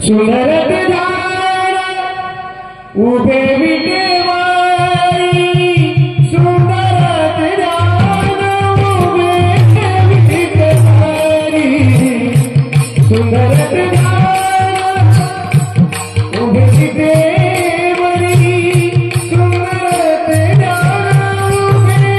सुंदरत उभे विटेवारी सुंदरत उभे विटेवारी सुंदरत उभे विटेवारी सुंदरत उभे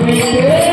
विटेवारी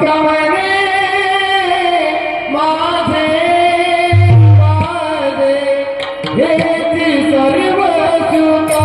सुखावणे माझे माझे हेची सर्व सुखा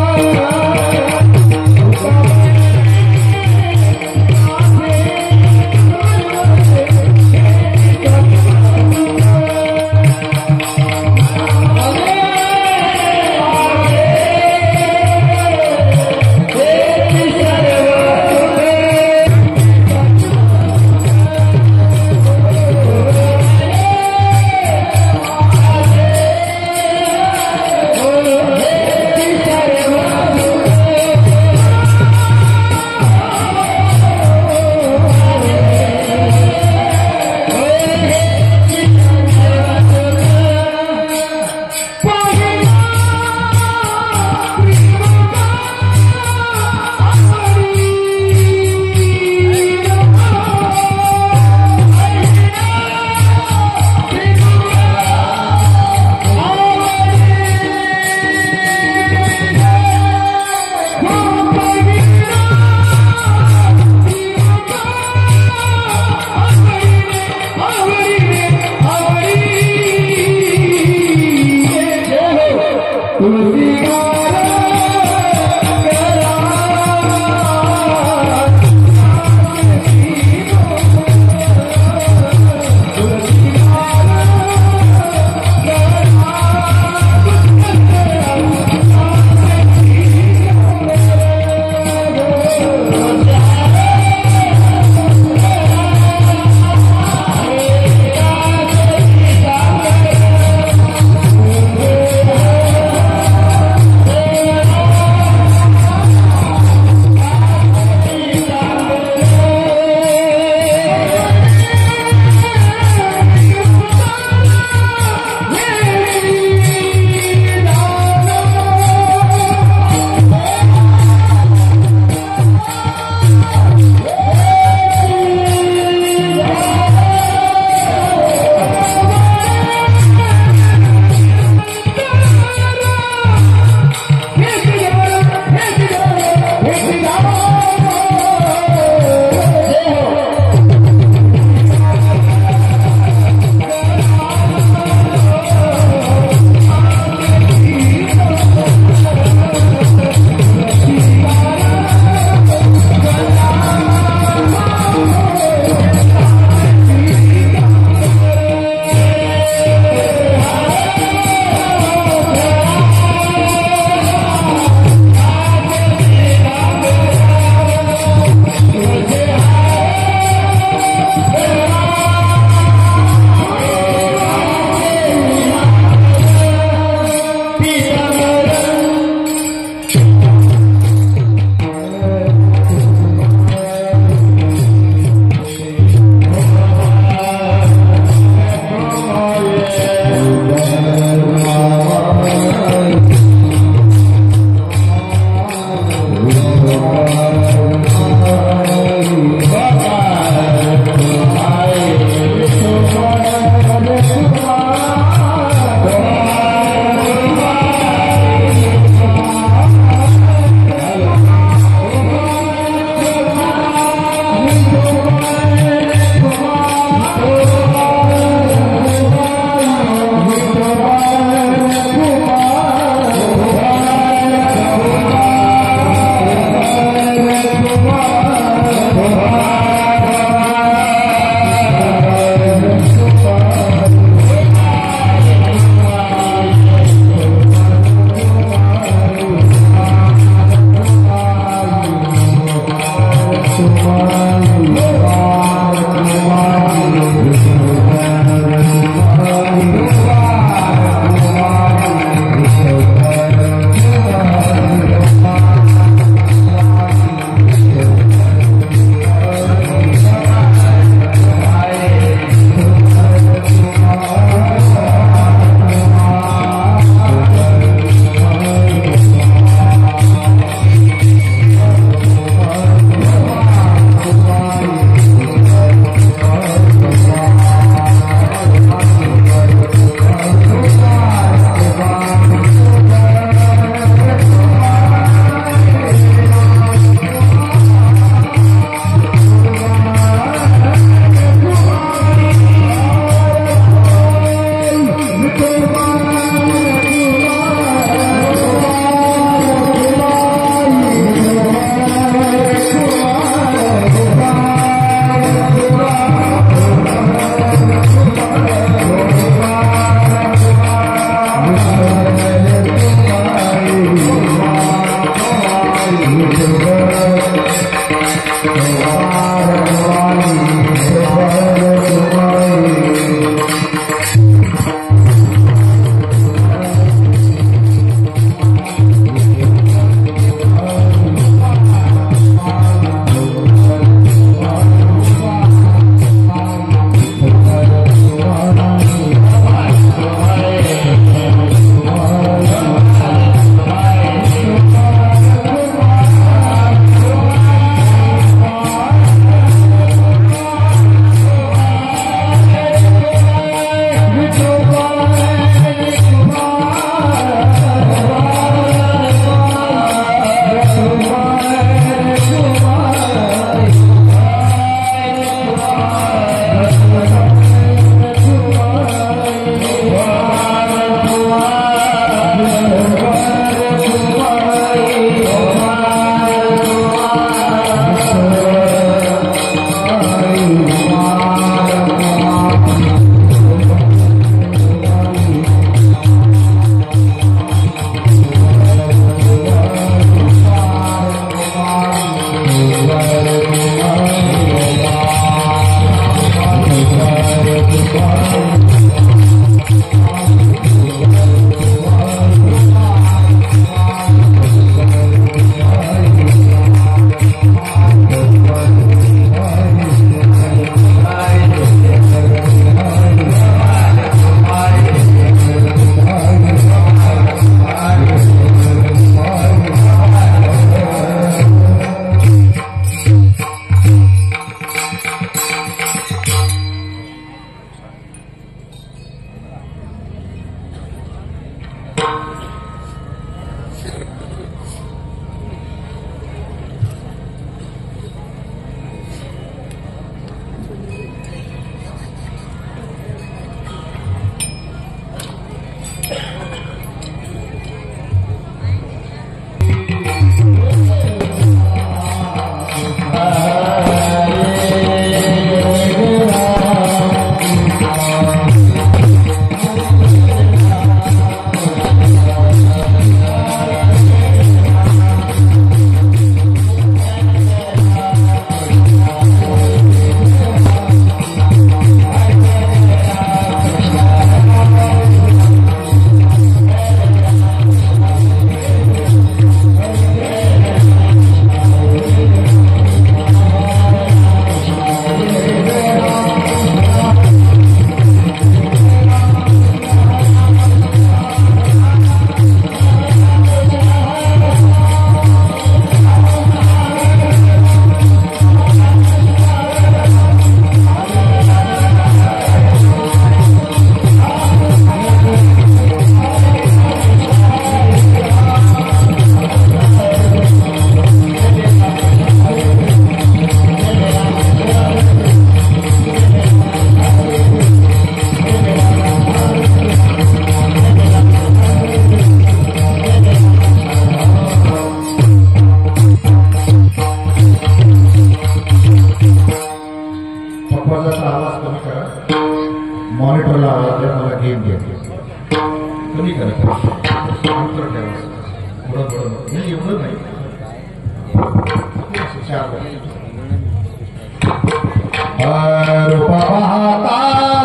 रूप पाहता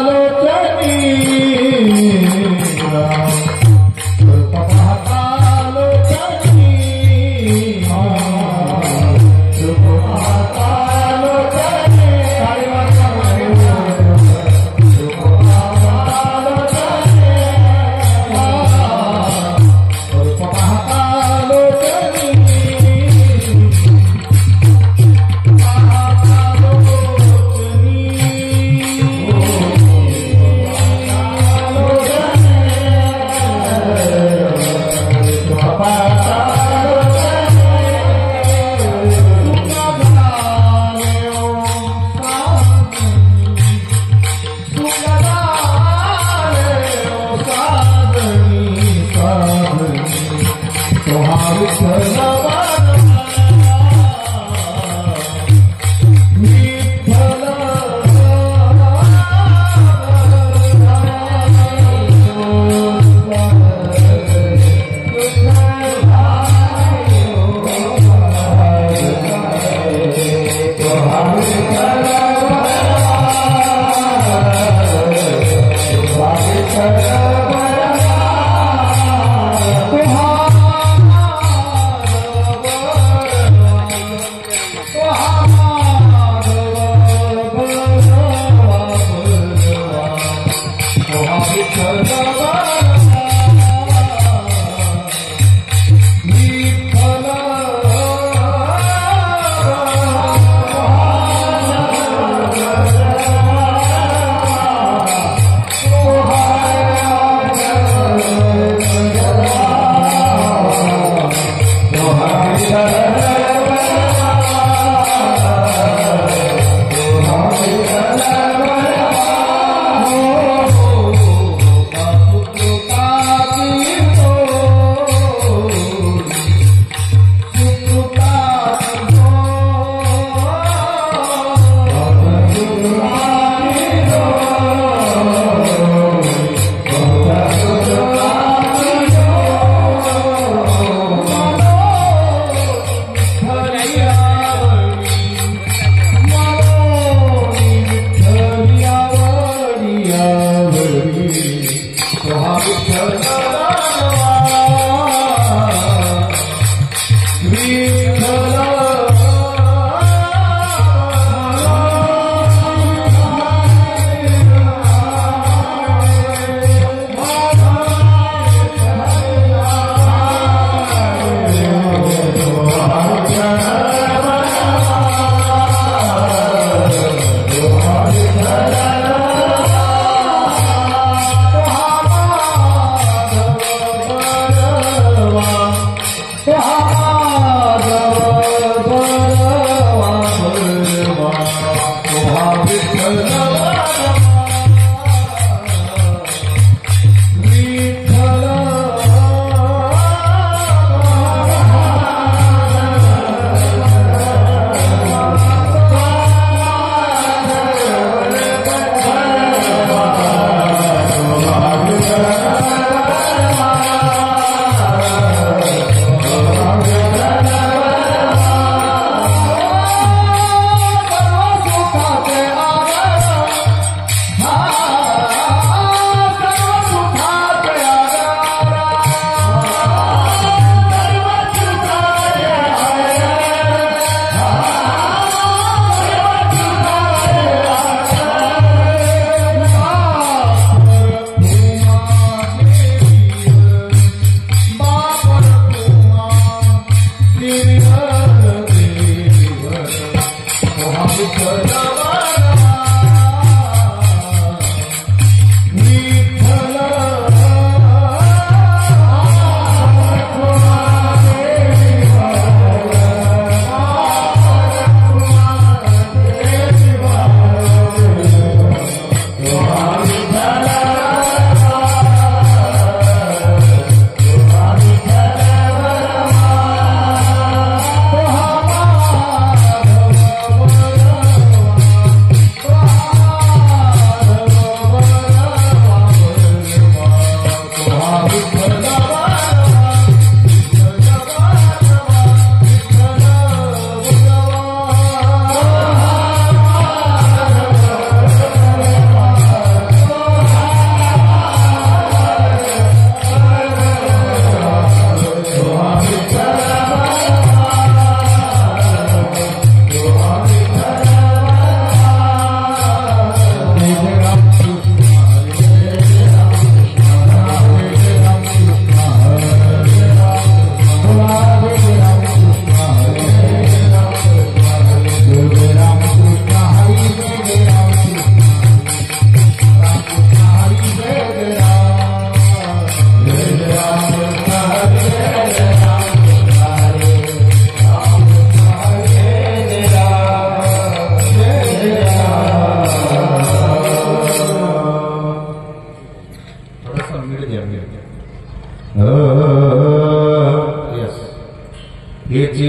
लोचनी रूप पाहता लोचनी रूप पाहता लोचनी रूप पाहता लोचनी रूप पाहता लोचनी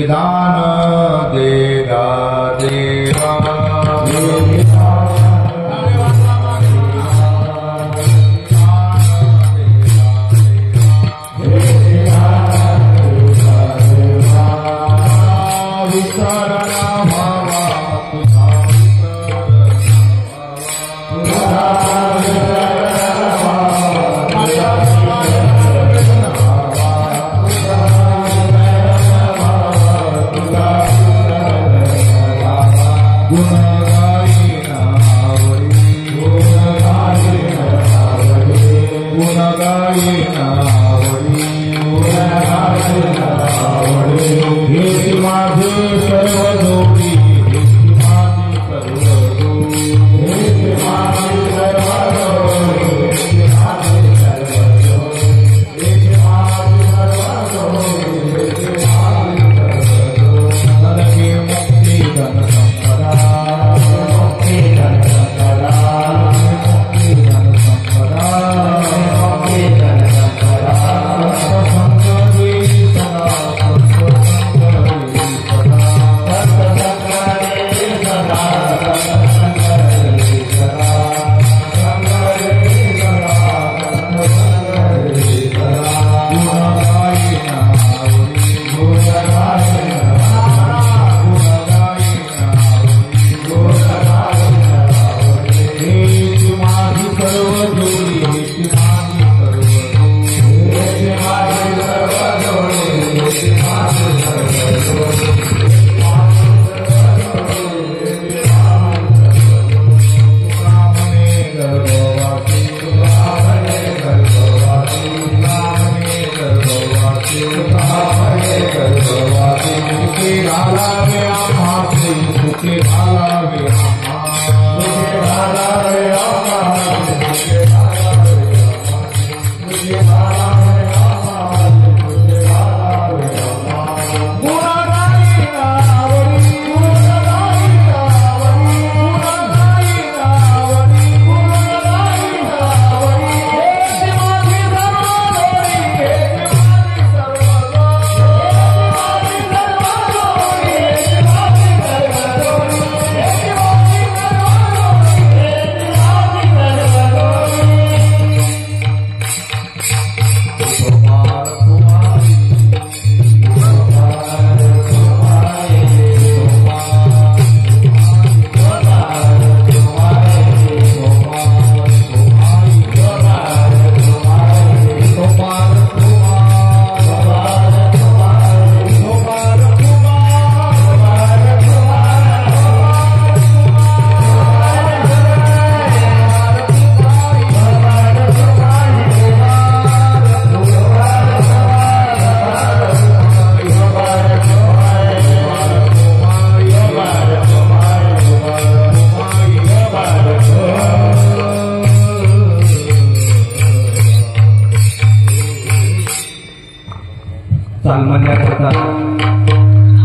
दान देगा देवा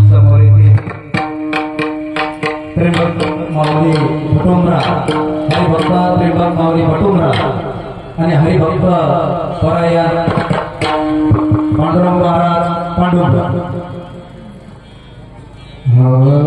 समोर येते त्र्यंबक माऊली भटुमरा हरिभक्त त्र्यंबक माऊली भटुमरा आणि हरिभक्त परायण पांडुरंग महाराज पांडुरंग Oh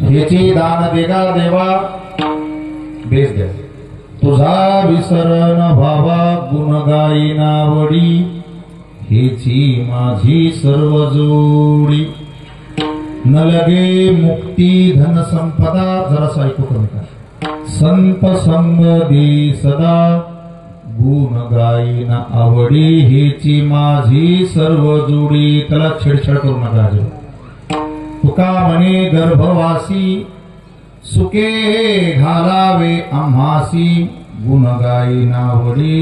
हेची दान देगा देवा बेस द्या तुझा विसरण भावा गुण गायिना वडी हेची माझी सर्व जोडी न लगे मुक्ती धन संपदा जरा ऐकू कमी का संत संग दे सदा गुण गायिना आवडी हेची माझी सर्व जोडी त्याला छेडछाड करू नका तुका म्हणे गर्भवासी सुके घालावे आम्हासी गुण गायिना वडी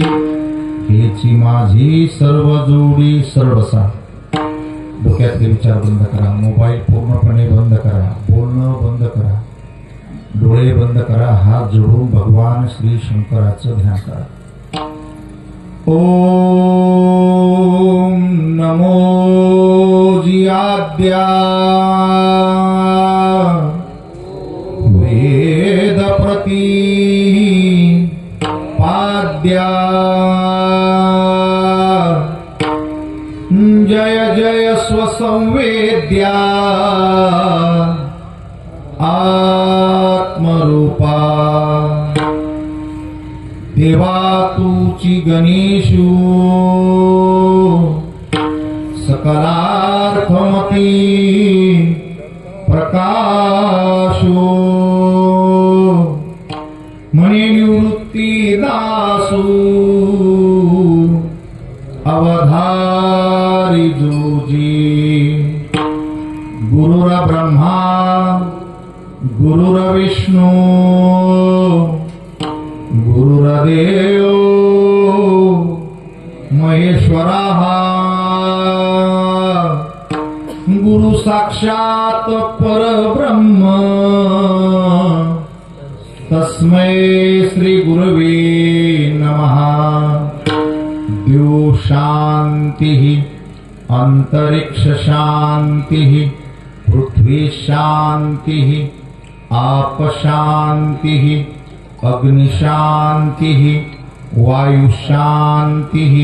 हेची माझी सर्व जोडी सरळसा डोक्यातले विचार बंद करा मोबाईल पूर्णपणे बंद करा बोलणं बंद करा डोळे बंद करा, हात जोडून भगवान श्री शंकराचं ध्यान करा. ओम नमो जियाद्या वेद प्रती पाद्या जय जय स्वसंवेद्या आत्मरूपा देवा तुची गणेशू सकलार्थमती प्रकाशो मणि निवृत्ती दासू अवधारी जोजी गुरुर ब्रह्मा गुरुर विष्णू गुरुरदेव महेश्वरः गुरु साक्षात् परब्रह्म तस्मै श्री गुरवे नमः. द्यौ शान्तिः अंतरिक्ष शान्तिः पृथ्वी शान्तिः आप शान्तिः अग्नि शान्तिः वायु शान्तिः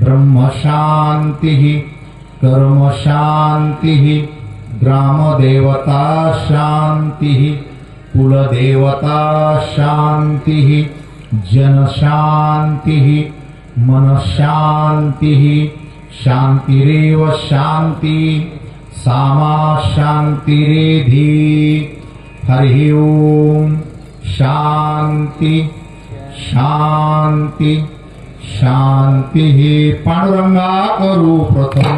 ब्रह्म शान्तिः कर्म शान्तिः ग्राम देवता शान्तिः कुलदेवता शान्तिः जन शान्तिः मन शान्तिः शान्तिरेव शान्ति सामा शान्तिरेधि. हरि ओम शांति शांति शांति. पांडुरंगा करू प्रथम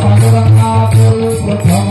पांडुरंगा करू प्रथम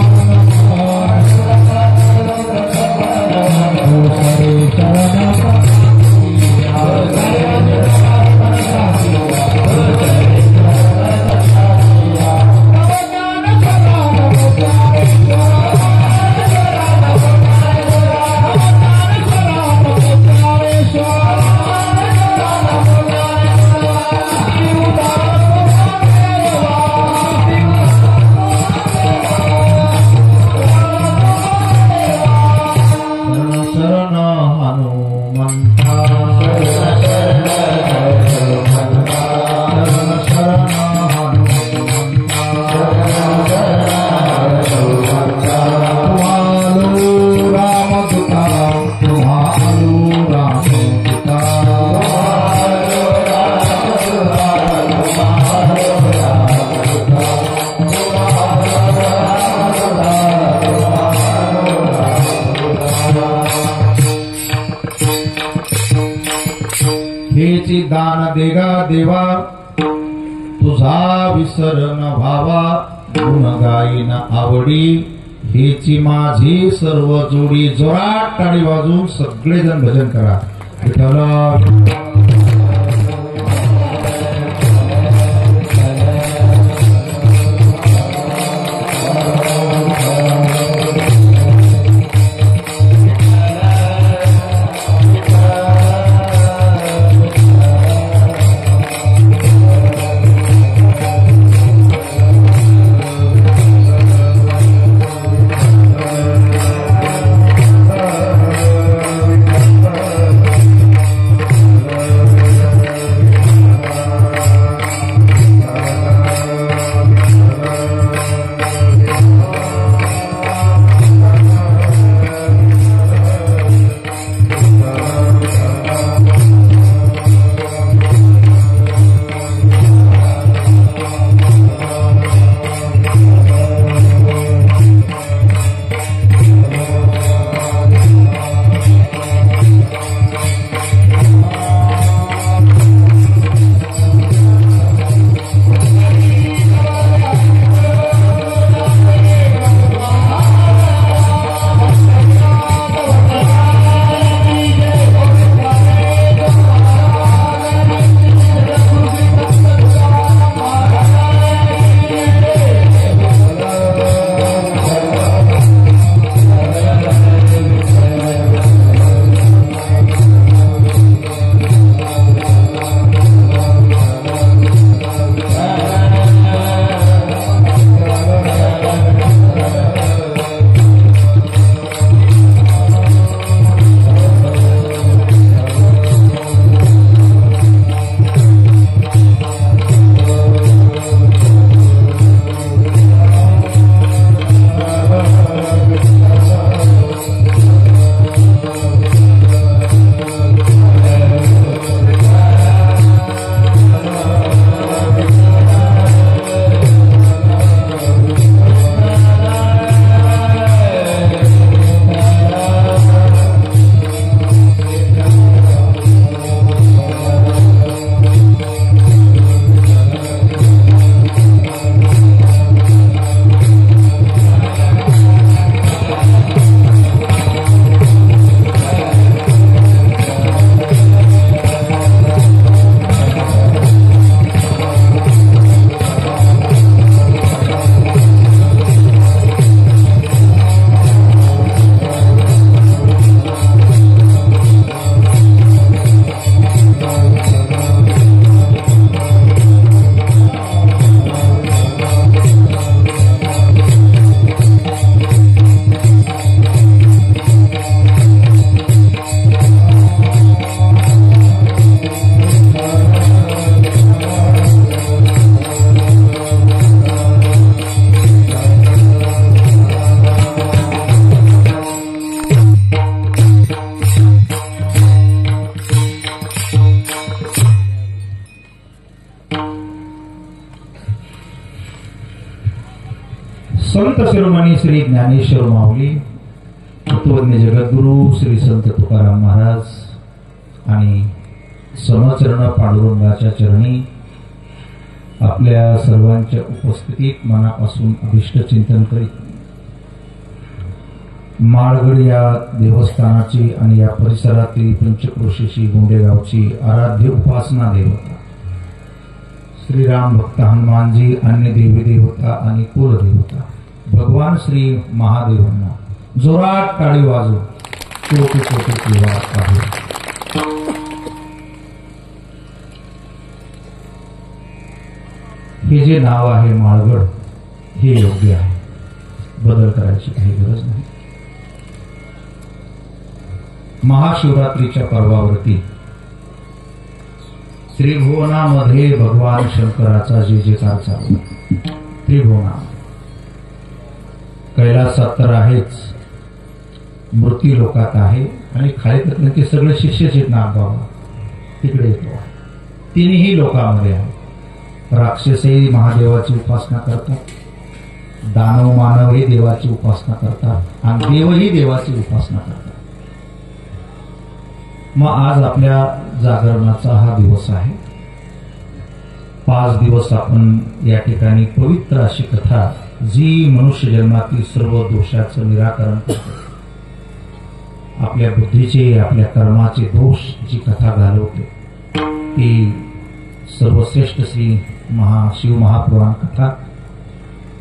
हेची दान देगा देवा तुझा विसर न व्हावा गुण गाईन आवडी हेची माझी सर्व जोडी. जोरात टाळी वाजून सगळेजण भजन करा. विठ्ठल संत शिरोमणी श्री ज्ञानेश्वर माऊली, तत्वज्ञ जगद्गुरु श्री संत तुकाराम महाराज आणि समचरण पांडुरंगाच्या चरणी आपल्या सर्वांच्या उपस्थितीत मनापासून अभिष्ट चिंतन करीत माळगड या देवस्थानाची आणि या परिसरातील पंचक्रोशीची गोंडेगावची आराध्य उपासना देवता श्रीराम भक्त हनुमानजी, अन्य देवी देवता आणि कुलदेवता भगवान श्री महादेवांना जोरात टाळी वाजवून कोटी कोटी किंवा आहे. हे जे नाव आहे माळगड हे योग्य आहे, बदल करायची काही गरज नाही. महाशिवरात्रीच्या पर्वावरती त्रिभुवनामध्ये भगवान शंकराचा जे जयकार चालू. त्रिभुवना कैलासात तर आहेच, मृत्यू लोकात आहे आणि खाली ते सगळे शिष्य आहेत नागबाबा तिकडे येतो. तिन्ही लोकांमध्ये आहे. राक्षसही महादेवाची उपासना करतात, दानव मानवही देवाची उपासना करतात आणि देवही देवाची उपासना करतात. मग आज आपल्या जागरणाचा हा दिवस आहे. 5 दिवस आपण या ठिकाणी पवित्र अशी कथा, जी मनुष्य जन्मातील सर्व दोषाचं निराकरण करते, आपल्या बुद्धीचे आपल्या कर्माचे दोष जी कथा घालवते, ती सर्वश्रेष्ठ श्री शिव महापुराण कथा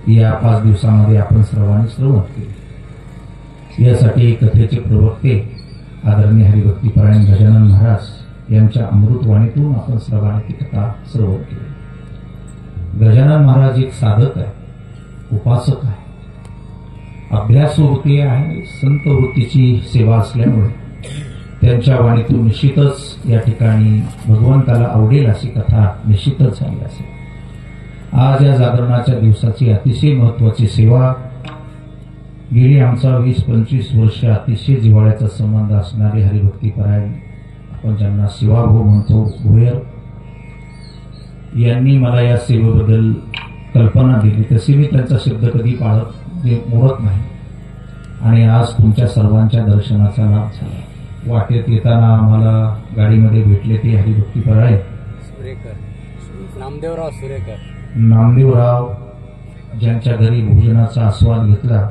या 5 दिवसामध्ये आपण सर्वांनी श्रवण केली. यासाठी कथेचे प्रवक्ते आदरणीय हरिभक्तीपरायण गजानन महाराज यांच्या अमृतवाणीतून आपण सर्वांनी ती कथा श्रवण केली. गजानन महाराज एक साधक आहे, उपासक आहे, अभ्यास वृत्ती आहे, संत वृत्तीची सेवा असल्यामुळे त्यांच्या वाणीतून निश्चितच या ठिकाणी भगवंताला आवडेल अशी कथा निश्चितच झाली असेल. आज या जागरणाच्या दिवसाची अतिशय महत्वाची सेवा, गेली आमचा 20-25 वर्ष अतिशय जिव्हाळ्याचा संबंध असणारे हरिभक्तीपरायण, आपण ज्यांना शिवाभाऊ म्हणतो, भुयर यांनी मला या सेवेबद्दल कल्पना दिली. तशी मी त्यांचा शब्द कधी मोडत नाही आणि आज तुमच्या सर्वांच्या दर्शनाचा लाभ झाला. वाटेत येताना आम्हाला गाडीमध्ये भेटले ते हरिभक्तीपरायण नामदेवराव, ज्यांच्या घरी भोजनाचा आस्वाद घेतला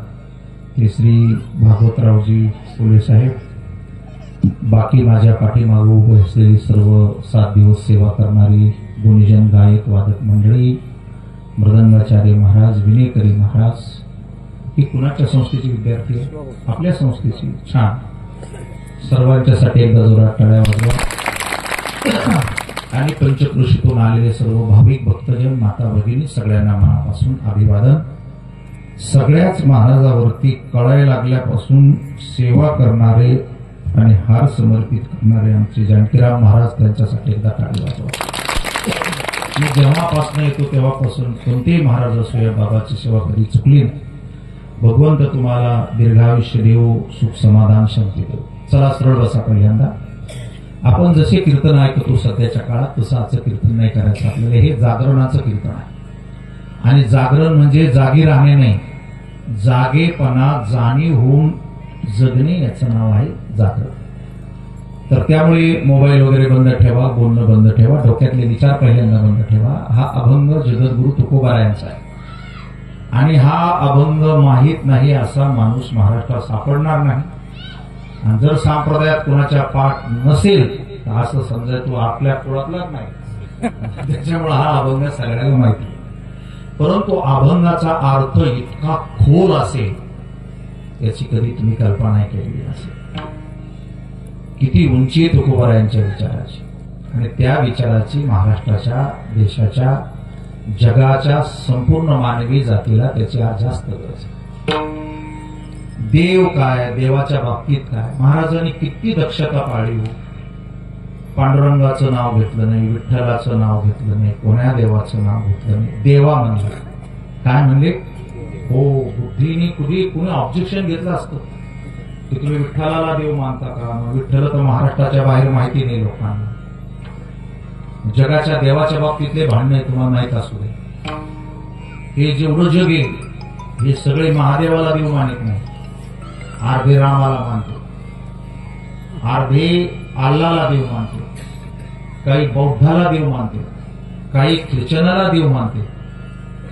ते श्री भागवतरावजी फुले साहेब. बाकी माझ्या पाठीमागे उभे असलेली सर्व 7 दिवस सेवा करणारी गुणीजन गायक वादक मंडळी, मृदंगाचार्य महाराज, विनेकरी महाराज, ही कुणाच्या संस्थेची विद्यार्थी आहे? आपल्या संस्थेची. छान. सर्वांच्यासाठी एकदा जोरात टाळ्या वाजवा. आणि पंचक्रोशीतून आलेले सर्व भाविक भक्तजन, माता भगिनी, सगळ्यांना मनापासून अभिवादन. सगळ्याच महाराजावरती कळायला लागल्यापासून सेवा करणारे आणि हार समर्पित करणारे आमचे जानकीराम महाराज, त्यांच्यासाठी एकदा टाळी वाजवा. मी जेव्हापासून येतो तेव्हापासून कोणतेही महाराज असो या बाबाची सेवा कधी चुकली नाही. भगवंत तुम्हाला दीर्घायुष्य देव, सुख समाधान शांती देव. चला सरळ बसा. पहिल्यांदा आपण जसे कीर्तन ऐकतो सध्याच्या काळात तसं आजचं कीर्तन नाही करायचं आपल्याला. हे जागरणाचं कीर्तन आहे आणि जागरण म्हणजे जागी राहणे नाही, जागेपणा जाणीव होऊन जगणे याचं नाव आहे जागरण. तर त्यामुळे मोबाईल वगैरे बंद ठेवा, बोलणं बंद ठेवा, डोक्यातले विचार पहिल्यांदा बंद ठेवा. हा अभंग जगद्गुरु तुकोबारायांचा आहे आणि हा अभंग माहीत नाही असा माणूस महाराष्ट्रात सापडणार नाही. आणि जर संप्रदायात कोणाच्या पाठ नसेल तर असं समजा तो आपल्या कुळातलाच नाही. त्याच्यामुळे हा अभंग सगळ्यांना माहिती. परंतु अभंगाचा अर्थ इतका खोल असेल याची कधी तुम्ही कल्पना नाही केलेली असेल. किती उंची आहे तुकोबारायांच्या विचाराची आणि त्या विचाराची महाराष्ट्राच्या, देशाच्या, जगाच्या संपूर्ण मानवी जातीला त्याची आज जास्त गरज आहे. देव काय, देवाच्या बाबतीत काय, महाराजांनी किती दक्षता पाळली. पांडुरंगाचं नाव घेतलं नाही, विठ्ठलाचं नाव घेतलं नाही, कोण्या देवाचं नाव घेतलं नाही, देवा म्हणलं. काय म्हणले? हो, बुद्धीने कुणी ऑब्जेक्शन घेतलं असतं की तुम्ही विठ्ठलाला देव मानता का? विठ्ठल तर महाराष्ट्राच्या बाहेर माहिती नाही लोकांना. जगाच्या देवाच्या बाबतीतले भांडणे तुम्हाला माहीत असू दे. हे जेवढं जग आहे हे सगळे महादेवाला देव मानित नाही. अर्धे रामाला मानतो, अर्धे अल्लाला देव मानतो, काही बौद्धाला देव मानते, काही ख्रिश्चनाला देव मानते.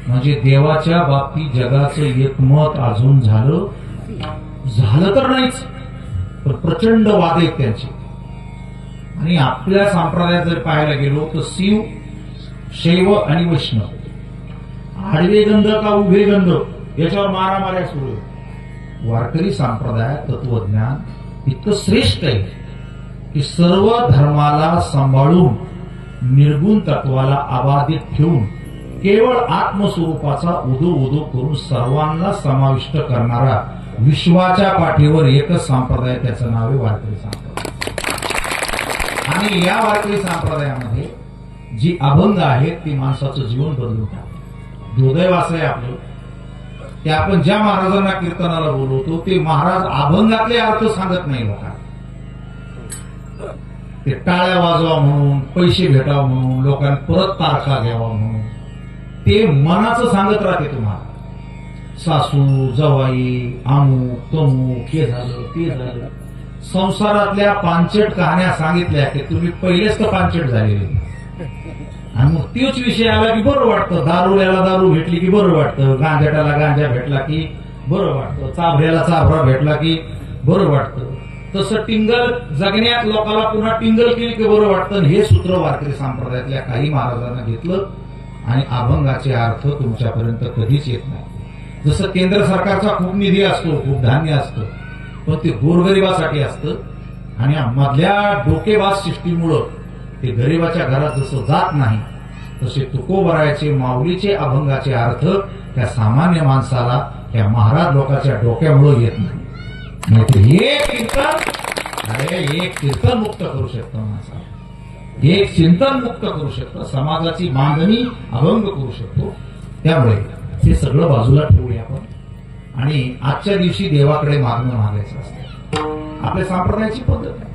म्हणजे देवाच्या बाबतीत जगाचं एकमत अजून झालं तर नाहीच, पण प्रचंड वाद आहेत त्यांचे. आणि आपल्या संप्रदायात जर पाहायला गेलो तर शिव, शैव आणि वैष्णव, आडवे गंध का उभे गंध याच्यावर मारामाऱ्या सुरू आहे. वारकरी संप्रदायात तत्वज्ञान इतकं श्रेष्ठ आहे की सर्व धर्माला सांभाळून निर्गुण तत्वाला अबाधित ठेवून केवळ आत्मस्वरूपाचा उदो करून सर्वांना समाविष्ट करणारा विश्वाच्या पाठीवर एकच संप्रदाय, त्याचं नाव आहे वारकरी संप्रदाय. आणि या वारकरी संप्रदायामध्ये जी अभंग आहेत ती माणसाचं जीवन बदलून टाकतात. दुर्दैव असं आहे आपलं की आपण ज्या महाराजांना कीर्तनाला बोलवतो ते महाराज अभंगातले अर्थ सांगत नाही लोकांना. ते टाळ्या वाजवा म्हणून, पैसे भेटावं म्हणून, लोकांनी परत तारखा घ्यावा म्हणून ते मनाचं सांगत राहते तुम्हाला. सासू, जवाई, अमुक तमुक, हे झालं ते झालं, संसारातल्या पांचट कहाण्या सांगितल्या की तुम्ही पहिलेच तर पांचट झालेले. आणि मग तोच विषय आला की बरं वाटतं. दारूल्याला दारू भेटली की बरं वाटतं, गांजाट्याला गांजा भेटला की बरं वाटतं, चाभऱ्याला चाभरा भेटला की बरं वाटतं. तसं टिंगल जगण्यात लोकांना पुन्हा टिंगल केली की बरं वाटतं. हे सूत्र वारकरी संप्रदायातल्या काही महाराजांना घेतलं आणि अभंगाचे अर्थ तुमच्यापर्यंत कधीच येत नाही. जसं केंद्र सरकारचा खूप निधी असतो, खूप धान्य असतं, पण ते गोरगरिबासाठी असतं. आणि मधल्या डोकेबाज सिस्टीममुळं ते गरिबाच्या घरात जसं जात नाही तसे तुकोबरायाचे, माऊलीचे अभंगाचे अर्थ त्या सामान्य माणसाला, त्या महाराज लोकांच्या डोक्यामुळे येत नाही. एक कीर्तन मुक्त करू शकतं माणसाला, एक चिंतन मुक्त करू शकतं, समाजाची बांधणी अभंग करू शकतो. त्यामुळे हे सगळं बाजूला ठेवूया आपण आणि आजच्या दिवशी देवाकडे मागणं मागायचं असतं. आपल्या संप्रदायाची पद्धत आहे.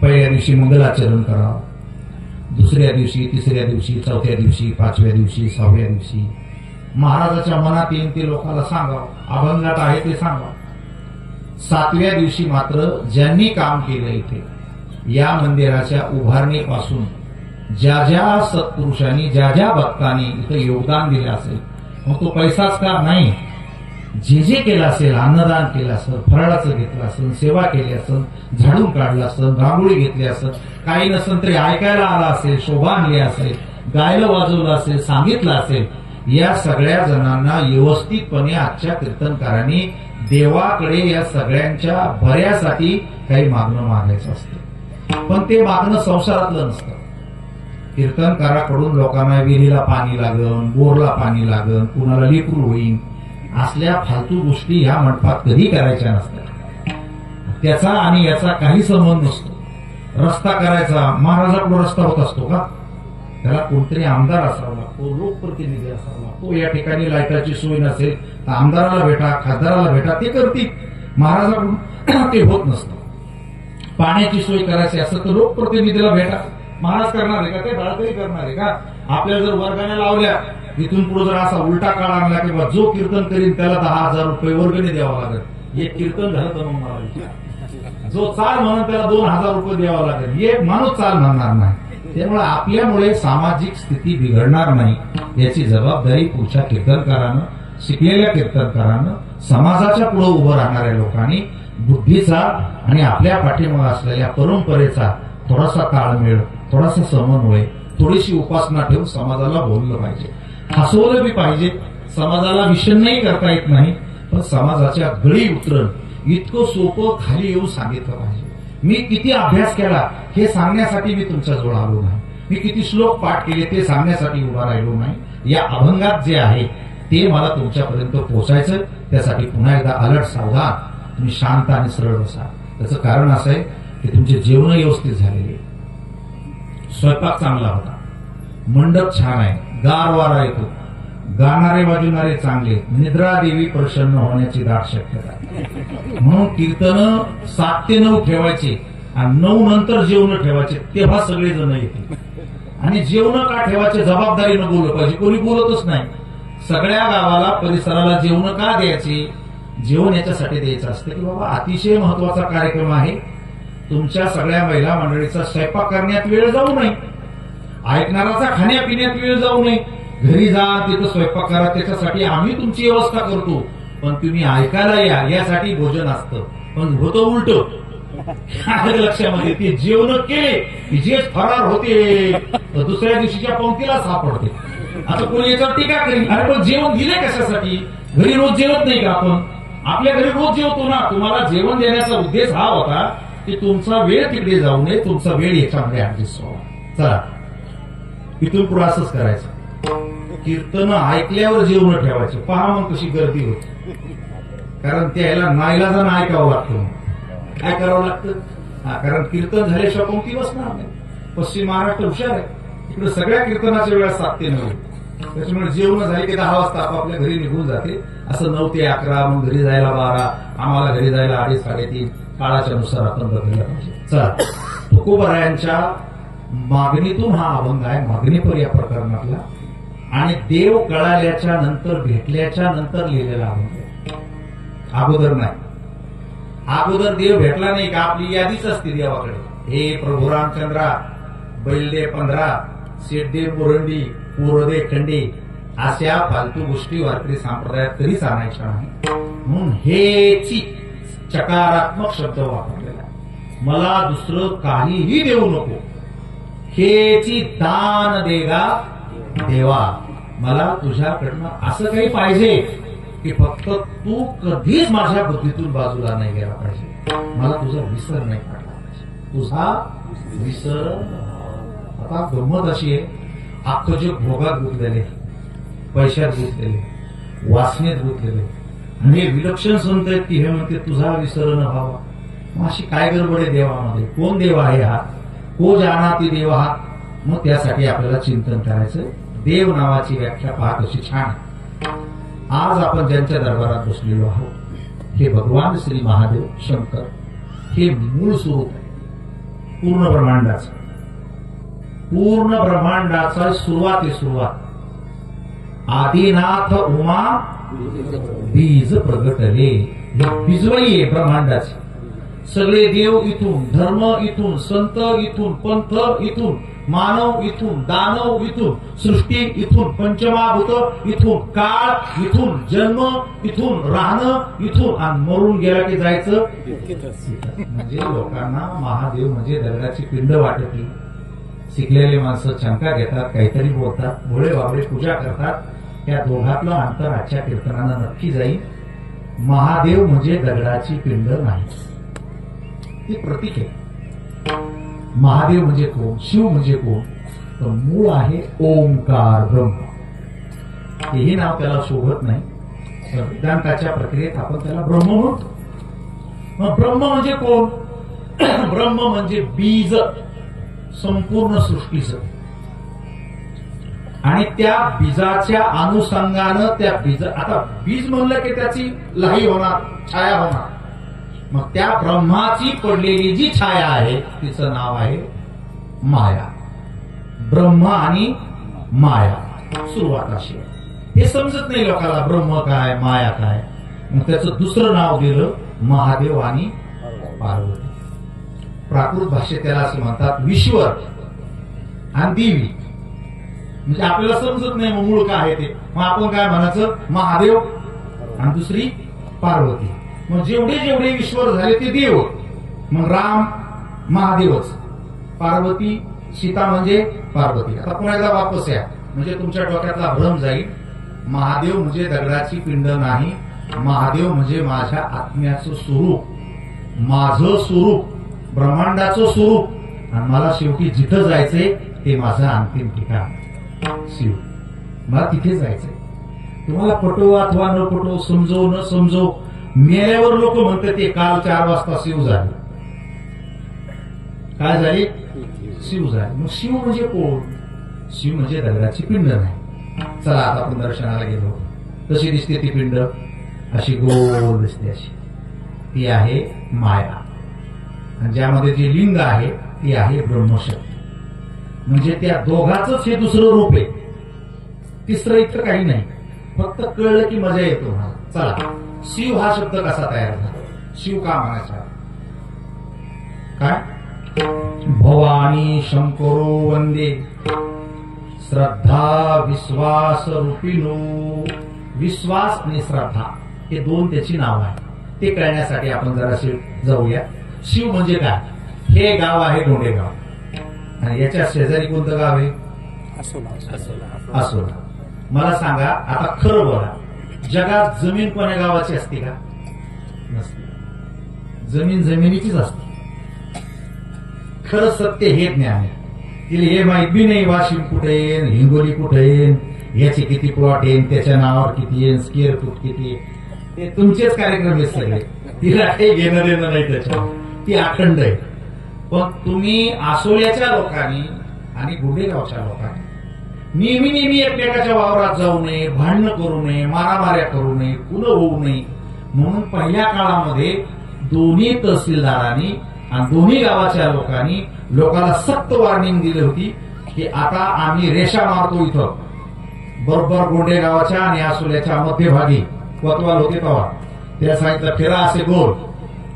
पहिल्या दिवशी मंगलाचरण करावं, दुसऱ्या दिवशी, तिसऱ्या दिवशी, चौथ्या दिवशी, पाचव्या दिवशी, सहाव्या दिवशी महाराजाच्या मनात येईल ते लोकांना सांगावं, अभंगात आहे ते सांगावं. सातव्या दिवशी मात्र ज्यांनी काम केलं इथे या मंदिराच्या उभारणीपासून ज्या ज्या सत्पुरुषांनी, ज्या ज्या भक्तांनी इथं योगदान दिलं असेल, मग तो पैसाच का नाही, जे जे केलं असेल, अन्नदान केलं असेल, फराळाचं घेतलं असेल, सेवा केली असेल, झाडून काढलं असेल, रांगोळी घेतली असेल, काही नसेल तरी ऐकायला आला असेल, शोभा आणली असेल, गायलं वाजवलं असेल, सांगितलं असेल, या सगळ्या जणांना व्यवस्थितपणे आजच्या कीर्तनकारांनी देवाकडे या सगळ्यांच्या भऱ्यासाठी काही मागणं मागायचं असतं. पण ते मागणं संसारातलं नसतं. कीर्तनकाराकडून लोकांना विहिरीला पाणी लागन, बोरला पाणी लागन, कुणाला लेकरू होईन, असल्या फालतू गोष्टी ह्या मंडपात कधी करायच्या नसतात. त्याचा आणि याचा काही संबंध नसतो. रस्ता करायचा, महाराजाकडून रस्ता होत असतो का? त्याला कोणतरी आमदार असावा लागतो, लोकप्रतिनिधी असावा लागतो. या ठिकाणी लाईटाची सोय नसेल तर आमदाराला भेटा, खासदाराला भेटा, ते करतील. महाराजाकडून ते होत नसतं. पाण्याची सोय करायची असं तर लोकप्रतिनिधीला भेटा. महाराज करणार आहे का? ते बाळकरी करणार आहे का? आपल्या जर वर्गाने लावल्या, इथून पुढे जर असा उलटा काळ आणला की जो कीर्तन करीन त्याला 10,000 रुपये वर्गणी द्यावा लागेल. एक कीर्तन झालं तर मग मला जो चाल म्हणून त्याला 2,000 रुपये द्यावा लागेल. एक माणूस चाल म्हणणार नाही. त्यामुळे आपल्यामुळे सामाजिक स्थिती बिघडणार नाही याची जबाबदारी पुढच्या कीर्तनकारानं, शिकलेल्या कीर्तनकारानं, समाजाच्या पुढे उभं राहणाऱ्या लोकांनी बुद्धीचा आणि आपल्या पाठीमागे असलेल्या परंपरेचा थोडासा ताळमेळ, थोडासा समन्वय, थोडीशी उपासना ठेवून समाजाला बोललं पाहिजे, हसवलं बी पाहिजे. समाजाला विषण्णही करता येत नाही, पण समाजाच्या गळी उतरण इतकं सोपं खाली येऊन सांगितलं पाहिजे. मी किती अभ्यास केला हे सांगण्यासाठी मी तुमच्याजवळ आलो नाही, मी किती श्लोक पाठ केले ते सांगण्यासाठी उभा राहिलो नाही. या अभंगात जे आहे ते मला तुमच्यापर्यंत पोहोचायचं. त्यासाठी पुन्हा एकदा अलर्ट, सावधान, तुम्ही शांत आणि सरळ बसा. त्याचं कारण असं आहे की तुमचे जेवण व्यवस्थित झालेले, स्वयंपाक चांगला होता, मंडप छान आहे, गार वारा येतो, गाणारे वाजवणारे चांगले, निद्रा देवी प्रसन्न होण्याची दाट शक्यता आहे. म्हणून कीर्तन 7 ते 9 ठेवायचे आणि 9 नंतर जेवण ठेवायचे, तेव्हा सगळे जण येतील. आणि जेवण का ठेवायचे जबाबदारीनं बोललं पाहिजे. कोणी बोलतच नाही. सगळ्या गावाला परिसराला जेवण का द्यायची? जेवण याच्यासाठी द्यायचं असतं की बाबा अतिशय महत्वाचा कार्यक्रम आहे, तुमच्या सगळ्या महिला मंडळीचा स्वयंपाक करण्यात वेळ जाऊ नये, ऐकणाराचा खाण्यापिण्यात वेळ जाऊ नये, घरी जा तिथं स्वयंपाक करा, त्याच्यासाठी आम्ही तुमची व्यवस्था करतो, पण तुम्ही ऐकायला या यासाठी भोजन असतं. पण होतं उलट. लक्षामध्ये ते जेवण केले की जे फरार होते तर दुसऱ्या दिवशीच्या पंक्तीला सापडते. आता कोणी याच्यावर टीका करेल, अरे पण जेवण दिले कशासाठी? घरी रोज जेवत नाही का आपण? आपल्या घरी रोज जेवतो ना. तुम्हाला जेवण देण्याचा उद्देश हा होता की तुमचा वेळ तिकडे जाऊ नये, तुमचा वेळ याच्यामध्ये ऍडजस्ट व्हावा. चला इथून पुढे असंच करायचं. कीर्तन ऐकल्यावर जेवण ठेवायचे. पहा मग कशी गर्दी होती, कारण त्याला नाईलाजानं ऐकावं लागतं. काय करावं लागतं? कारण कीर्तन झाल्याशिवाय पंक्ती बसणार नाही. पश्चिम महाराष्ट्र हुशार आहे, इकडे सगळ्या कीर्तनाच्या वेळा 7 ते 9, त्याच्यामुळे जेवण झाले की 10 वाजता आपापल्या घरी निघून जाते. असं 9 ते 11, मग घरी जायला 12, आम्हाला घरी जायला 2:30 3:30, काळाच्या नुसार आपण बदलला पाहिजे. चला, तुकोबारायांच्या मागणीतून हा अभंग आहे, मागणीपर या प्रकरणातला, आणि देव कळाल्याच्या नंतर, भेटल्याच्या नंतर लिहिलेला अभंग, अगोदर नाही. अगोदर देव भेटला नाही का आपली यादीच असते देवाकडे. हे प्रभू रामचंद्रा, बैलदे 15, शेटदे मुरंडी, पूरदे खंडी, अशा फालतू गोष्टी वारकरी संप्रदायात कधीच आणायच्या नाही. म्हणून हेची चकारात्मक शब्द वापरलेला. मला दुसरं काहीही देऊ नको, हेची दान देगा देवा. मला तुझ्याकडनं असं काही पाहिजे की फक्त तू कधीच माझ्या बुद्धीतून बाजूला नाही गेला पाहिजे. मला तुझा विसर नाही काढला पाहिजे. तुझा विसर. आता गंमत अशी आहे, अख्खं जग भोगात गुंतलेले, पैशात गुंतलेले, वासनेत गुंतलेले, आणि हे विलक्षण संत आहेत की हे म्हणते तुझा विसर न व्हावा. मग अशी काय गडबड आहे देवामध्ये? कोण देव आहे हा? को जाना ती देव हा? मग त्यासाठी आपल्याला चिंतन करायचं. देव नावाची व्याख्या पाहत अशी छान. आज आपण ज्यांच्या दरबारात बसलेलो आहोत हे भगवान श्री महादेव शंकर, हे मूळ स्वरूप आहे पूर्ण ब्रह्मांडाचं. पूर्ण ब्रह्मांडाचा सुरुवात आहे, सुरुवात. आदिनाथ उमा बीज प्रगटले, हे बीजवई आहे ब्रह्मांडाचे. सगळे देव इथून, धर्म इथून, संत इथून, पंथ इथून, मानव इथून, दानव इथून, सृष्टी इथून, पंचमहाभूत इथून, काळ इथून, जन्म इथून, राहणं इथून, आणि मरून गेला की जायचं. म्हणजे लोकांना महादेव म्हणजे दगडाची पिंड वाटली. शिकलेले माणसं शंका घेतात, काहीतरी बोलतात, भोळे बाबळे पूजा करतात. त्या दोघातलं अंतर आजच्या कीर्तनानं नक्की जाईल. महादेव म्हणजे दगडाची पिंड नाही, ते प्रतीक आहे. महादेव म्हणजे कोण? शिव म्हणजे कोण? तर मूळ आहे ओंकार ब्रह्म. हेही नाव त्याला शोभत नाही. वेदांताच्या प्रक्रियेत आपण त्याला ब्रह्म म्हणतो. मग ब्रह्म म्हणजे कोण? ब्रह्म म्हणजे बीज संपूर्ण सृष्टीचं, आणि त्या बीजाच्या अनुषंगानं त्या बीज, आता बीज म्हणलं की त्याची लहाई होणार, छाया होणार. मग त्या ब्रह्माची पडलेली जी छाया आहे तिचं नाव आहे माया. ब्रह्म आणि माया सुरुवात अशी. हे समजत नाही लोकांना ब्रह्म काय माया काय. मग त्याचं दुसरं नाव दिलं महादेव आणि पार्वती. प्राकृत भाषेत त्याला असं म्हणतात विश्वर आणि देवी. म्हणजे आपल्याला समजत नाही मग मूळ काय आहे ते. मग आपण काय म्हणायचं? महादेव आणि दुसरी पार्वती. मग जेवढे जेवढे ईश्वर झाले ते देव. मग राम महादेवच, पार्वती सीता म्हणजे पार्वती. आता पुन्हा एकदा वापस या म्हणजे तुमच्या डोक्यातला भ्रम जाईल. महादेव म्हणजे दगडाची पिंड नाही, महादेव म्हणजे माझ्या आत्म्याचं स्वरूप, माझं स्वरूप, ब्रह्मांडाचं स्वरूप. आणि मला शेवटी जिथं जायचंय ते माझं अंतिम ठिकाण शिव. मला तिथे जायचंय. तुम्हाला पटो अथवा न पटो, समजो न समजो, मेल्यावर लोक म्हणतात ते काल 4 वाजता शिव झाले. काय झाले? शिव झाले. मग शिव म्हणजे कोण? शिव म्हणजे दगडाची पिंड नाही. चला आता आपण दर्शनाला गेलो. कशी दिसते ती पिंड? अशी गोल दिसते अशी. ती आहे माया. आणि ज्यामध्ये जे लिंग आहे ती आहे ब्रह्मशक्ती. म्हणजे त्या दोघाच हे दुसरं रूप आहे, तिसरं इतकं काही नाही. फक्त कळलं की मजा येतो मला. चला, शिव हा शब्द कसा तयार झाला, शिव का म्हणायचा, काय भवानी शंकरो वंदे श्रद्धा विश्वास रूपिनो. विश्वास आणि श्रद्धा हे दोन त्याची नाव आहे. ते कळण्यासाठी आपण जराशी जाऊया. शिव म्हणजे काय, हे गाव आहे गोंडेगाव आणि याच्या शेजारी कोणतं गाव आहे, आसोला. मला सांगा आता खरं बोला, जगात जमीन कोण्या गावाची असते का, नसते. जमीन जमिनीचीच असते. खरं सत्य हे ज्ञान आहे. तिला हे माहित बी नाही वाशिम कुठे येईन, हिंगोली कुठे येईन, याचे किती प्लॉट येईन, त्याच्या नावावर किती येईन, स्क्वेअर फूट किती, ते तुमचेच कार्यक्रम आहेत सगळे. तिला काही घेणं देणं नाही त्याच्यावर, ती अखंड आहे. पण तुम्ही आसोल्याच्या लोकांनी आणि गुंडेगावच्या लोकांनी नेहमी नेहमी एकमेकाच्या वावरात जाऊ नये, भांडणं करू नये, मारामाऱ्या करू नये, कुलं होऊ नये म्हणून पहिल्या काळामध्ये दोन्ही तहसीलदारांनी आणि दोन्ही गावाच्या लोकांनी लोकांना सक्त वॉर्निंग दिली होती की आता आम्ही रेषा मारतो इथं. बरोबर गोंडे गावाच्या आणि आसोल्याच्या मध्यभागी कोतवाल होते तेव्हा त्या सांगितलं फिरा असे गोल.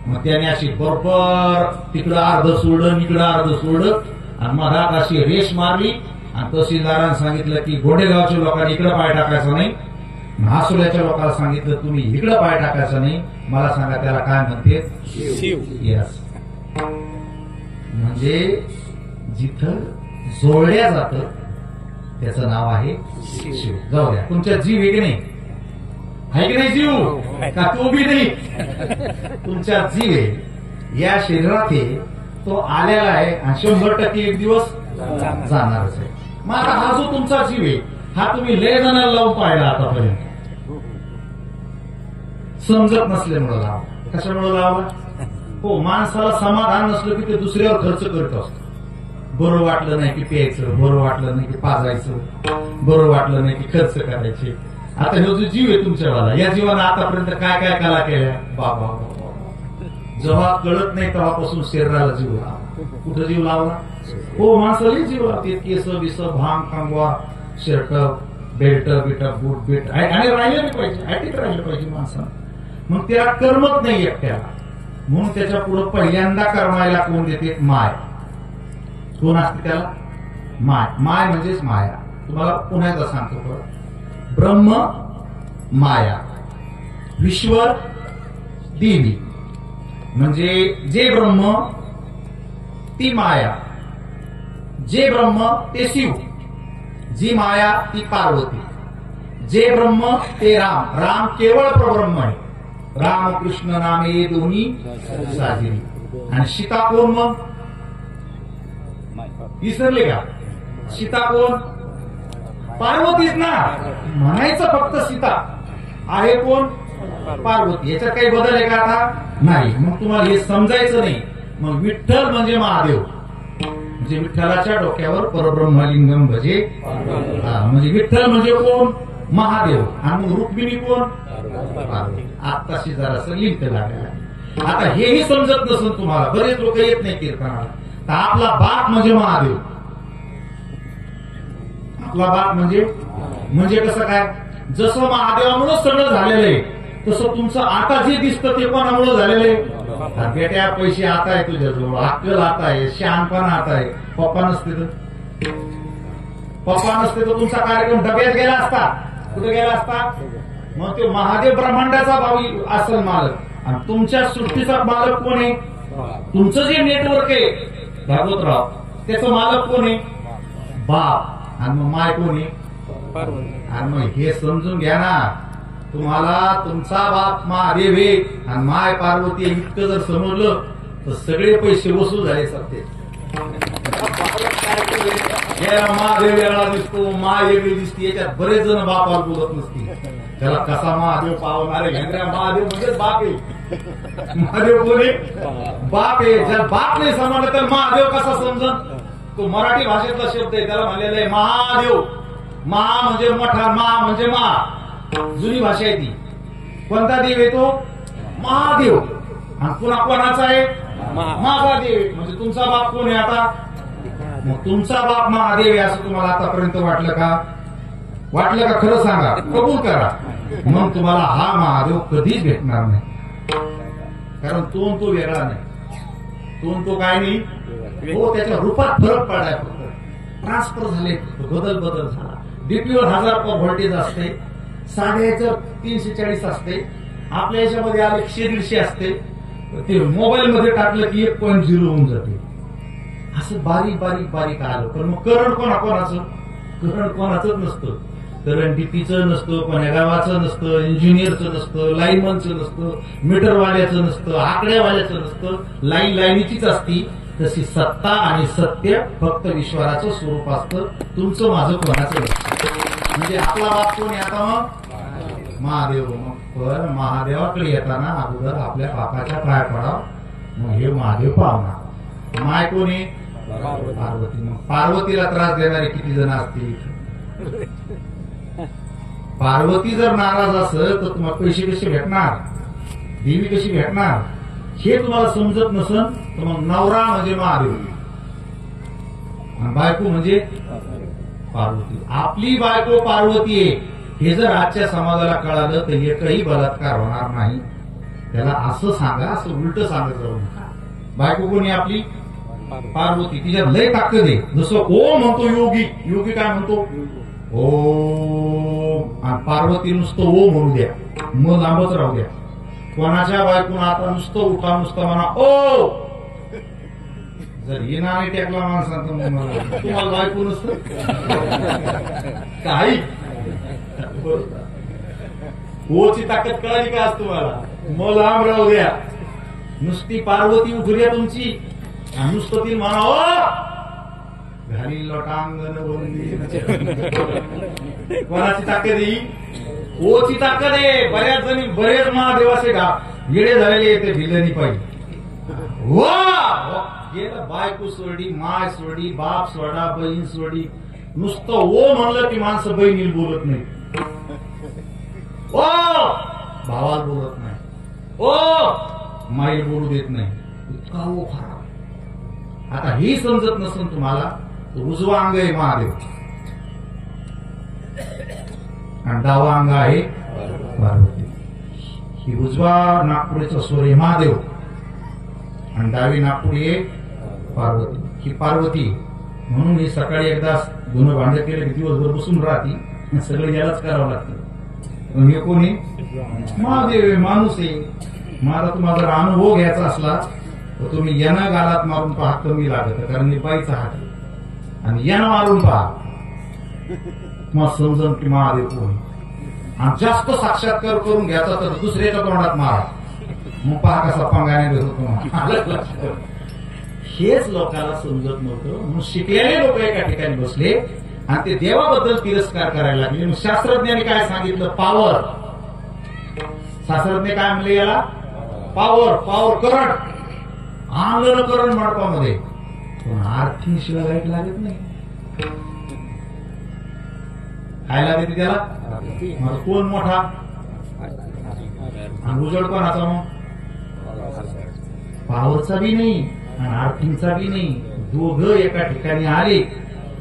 मग त्याने अशी बरोबर तिकडं अर्ध सोडलं, इकडं अर्ध सोडलं आणि मधात अशी रेष मारली आणि तहसीलदारांनी सांगितलं की गोंडेगावच्या लोकांनी इकडं पाय टाकायचं नाही, आसोल्याच्या लोकांना सांगितलं तुम्ही इकडं पाय टाकायचं नाही. मला सांगा त्याला काय म्हणते, यस. म्हणजे जिथं जोडल्या जातं त्याचं नाव आहे शिव. जाऊ द्या, तुमच्या जीव आहे की नाही, आहे की नाही जीव, का तो बी नाही, तुमच्या जीव आहे या शरीरात आहे, तो आलेला आहे आणि 100% एक दिवस जाणारच आहे. मग आता हा जो तुमचा जीव आहे हा तुम्ही लय जणांना लावून पाहिला आतापर्यंत, समजत नसल्यामुळे लावा. कशामुळे लावा, हो माणसाला समाधान नसलं की ते दुसऱ्यावर खर्च करत असतो. बरं वाटलं नाही की प्यायचं, बरं वाटलं नाही की पाजायचं, बरं वाटलं नाही की खर्च करायचे. आता हे जो जीव आहे तुमच्यावाला, या जीवानं आतापर्यंत काय काय कला केल्या बाबा. जेव्हा कळत नाही तेव्हापासून शरीराला जीव लावला. कुठं जीव लावला, हो माणसाला जीव लावते. केस बिस भांग कंगवा शर्ट बेल्ट बिट बूट बीट आणि राहिलं नाही पाहिजे, ऍटिक राहिलं पाहिजे माणसानं. मग त्याला करमत नाही एकट्याला म्हणून त्याच्या पुढे पहिल्यांदा करमायला कोण देते, माय. कोण असते त्याला, माय. माय म्हणजेच माया. तुम्हाला पुन्हा एकदा सांगतो, ब्रह्म माया, विश्वर देवी. म्हणजे जे ब्रह्म ती माया, जे ब्रह्म ते शिव, जी माया ती पार्वती, जे ब्रह्म ते राम. राम केवळ परब्रह्म आहे. राम कृष्ण नामे दोन्ही साजिरी. आणि सीता कोण, मग विसरले का, सीता कोण, पार्वतीच ना. म्हणायचं फक्त सीता आहे कोण, पार्वती. याच्यात काही बदल आहे का आता, नाही. मग तुम्हाला हे समजायचं नाही. मग विठ्ठल म्हणजे महादेव, म्हणजे विठ्ठलाच्या डोक्यावर परब्रह्मलिंगम भजे. म्हणजे विठ्ठल म्हणजे कोण, महादेव. आणि मग रुक्मिणी कोण, पार्वती. आताशी जरासं लिंक लागला. आता हेही समजत नसून तुम्हाला, बरेच लोक येत नाही कीर्तनाला, तर आपला बाप म्हणजे महादेव. आपला बाप म्हणजे कसं काय, जसं महादेवामुळे सगळं झालेलं आहे तसं तुमचं आता जे दिसतं ते कोणामुळे झालेलं आहे. बेट्या पैसे आता आहे तुझ्याजवळ, अक्कल आता आहे, शहाणपणा आता आहे. पप्पा नसते तर तुमचा कार्यक्रम डब्यात गेला असता, कुठे गेला असता. मग ते महादेव ब्रह्मांडाचा भावी असेल मालक, आणि तुमच्या सृष्टीचा मालक कोण आहे, तुमचं जे नेटवर्क आहे भागवतराव, त्याचं मालक कोण आहे, बाप. आणि मग माय कोण आहे, आणि मग हे समजून घ्या ना, तुम्हाला तुमचा बाप महादेव आहे आणि माय पार्वती आहे इतकं जर समजलं तर सगळे पैसे वसूल झाले सत्य. महादेव वेगळा दिसतो, माय वेगळी दिसते, याच्यात बरेच जण बापाला बोलत नसतील. त्याला कसा महादेव पावणार आहे, महादेव म्हणजेच बाप आहे. महादेव कोण आहे, बाप आहे. ज्याला बाप नाही समजलं तर महादेव कसा समजन. तो मराठी भाषेतला शब्द आहे, त्याला म्हणलेला आहे महादेव. महा म्हणजे मोठा, मा म्हणजे मा, जुनी भाषा आहे ती. कोणता देव आहे तो, महादेव. आणि पुन्हा कोणाचा आहे, माझा देव. म्हणजे तुमचा बाप कोण आहे आता, मग तुमचा बाप महादेव आहे असं तुम्हाला आतापर्यंत वाटलं का, वाटलं का खरं सांगा, कबूल करा, मग तुम्हाला हा महादेव कधीच भेटणार नाही. कारण तो वेगळा नाही, तो काय नाही, हो त्याच्या रूपात फरक पडलाय, फक्त ट्रान्सफर झाले, बदल झाला. डीपीवर 1000 व्होल्टेज असते, साध्याचं 340 असते, आपल्या याच्यामध्ये आले 100-150 असते, ते मोबाईल मध्ये टाकलं की 1.0 होऊन जाते. असं बारीक आलं. पण मग करंट कोणाचं, करंट कोणाचंच नसतं. करंट डीपीचं नसतं, कोण्या गावाचं नसतं, इंजिनियरचं नसतं, लाईनमनचं नसतं, मीटरवाल्याचं नसतं, आकड्यावाल्याचं नसतं, लाईनीचीच असती. तशी सत्ता आणि सत्य फक्त ईश्वराचं स्वरूप असतं. तुमचं माझं कोणाचं नसतं. म्हणजे आपला बाप कोण आता मग महादेव. पण महादेवाकडे येताना अगोदर आपल्या बापाच्या पाय पडाव, मग हे महादेव पावणार. माय कोणी पार्वती. मग पार्वतीला त्रास देणारे किती जण असतील. पार्वती जर नाराज असेल तर तुम्हाला पैसे कसे भेटणार, देवी कशी भेटणार, हे तुम्हाला समजत नसन तर मग नवरा म्हणजे महादेव आणि बायको म्हणजे पार्वती. आपली बायको पार्वती आहे हे जर आजच्या समाजाला कळालं तर एकही बलात्कार होणार नाही. त्याला असं सांगा, असं उलट सांगत जाऊ नका. बायको कोणी आपली पार्वती, तिच्यात लय ताकद आहे. जसं ओ म्हणतो योगी काय म्हणतो ओ, आणि पार्वती नुसतं ओ म्हणू द्या, मग लांबच राहू द्या. कोणाच्या बायकून आता नुसतं उठा, नुसतं म्हणा ओ. जर ये नाणे टेकला माणसांचं तुम्हाला बायको नसतं काही. ओची ताकद कळाली का आज तुम्हाला, मग लांब राहू द्या. नुसती पार्वती उठूया तुमची आणि नुसतं ती म्हणा ओ घाली लोटांगण बंदी. कोणाची ताकद ही ओची ताकद आहे. बऱ्याच जणी बरेच महादेवाचे येडे झालेले येते भिलनी पाहिजे. गेलं बायको सोडली, माय सोडली, बाप सोडा, बहीण सोडली. नुसतं ओ म्हणलं की माणसं बहिणीला बोलत नाही, ओ भावाला बोलत नाही, ओ माईला बोलू देत नाही. इतका ओ खरा. आता ही समजत नसून तुम्हाला उजवा अंग आहे महादेव आणि डावा अंग आहे पार्वती. ही उजवा नागपुरीचा स्वर आहे महादेव आणि डावी नागपुरी आहे पार्वती. ही पार्वती म्हणून ही सकाळी एकदा दोन भांडे केले की दिवसभर बसून राहती, सगळं यालाच करावं लागतं. पण हे कोणी महादेव आहे, माणूस आहे. माझा तुम्हाला जर अनुभव घ्यायचा असला तर तुम्ही यानं गालात मारून पहा, कमी लागत, कारण मी बाईचा हात आहे. आणि यानं मारून पहा, मग समजून की महादेव कोणी. आणि जास्त साक्षात्कार करून घ्यायचा तर दुसऱ्याच्या तोंडात मारा, मग पहा कसा पंगाने होतो. हेच लोकांना समजत नव्हतं. म्हणून शिकलेले लोक एका ठिकाणी बसले आणि ते देवाबद्दल तिरस्कार करायला लागले. मग शास्त्रज्ञांनी काय सांगितलं, पावर. शास्त्रज्ञ काय म्हणले याला, पावर करंट. आंदोलन करंट मंडपामध्ये पण आर्थिक शिवाय वाईट लागत नाही. काय लागते त्याला, मग कोण मोठा आणि उजळ कोणाचा, मग पावरचा बी नाही आणि आर्थिकचा बी नाही. दोघं एका ठिकाणी आले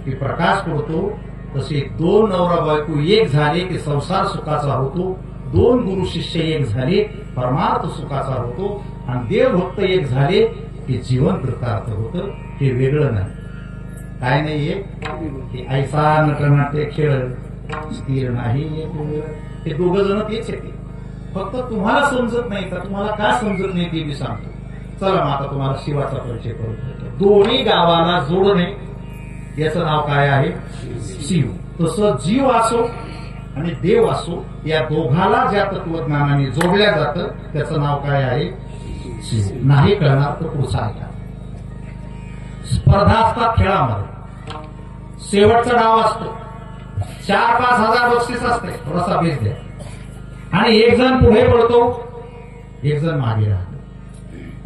की प्रकाश पडतो. तसे दोन नवरा बायको एक झाले की संसार सुखाचा होतो. दोन गुरु शिष्य एक झाले परमार्थ सुखाचा होतो. आणि देवभक्त एक झाले की जीवन कृतार्थ होतं. हे वेगळं नाही, काय नाहीये. हे ऐसा नटनाट्य खेळ स्थिर नाही. हे दोघं जण तेच येते, फक्त तुम्हाला समजत नाही. तर तुम्हाला का समजत नाही ते मी सांगतो. चला मग आता तुम्हाला शिवाचा परिचय करून देतो. दोन्ही गावाला जोडणे याचं नाव काय आहे, शिव. तसं जीव असो आणि देव असो, या दोघाला ज्या तत्वज्ञानाने जोडल्या जातं त्याचं नाव काय आहे, शिव. नाही कळणार तर पुढचा ऐका. स्पर्धा असतात खेळामध्ये, शेवटचा डाव असतो, 4-5 हजार बक्षीस असते. थोडासा बेस द्या. आणि एक जण पुढे पडतो, एक जण मागे राहतो.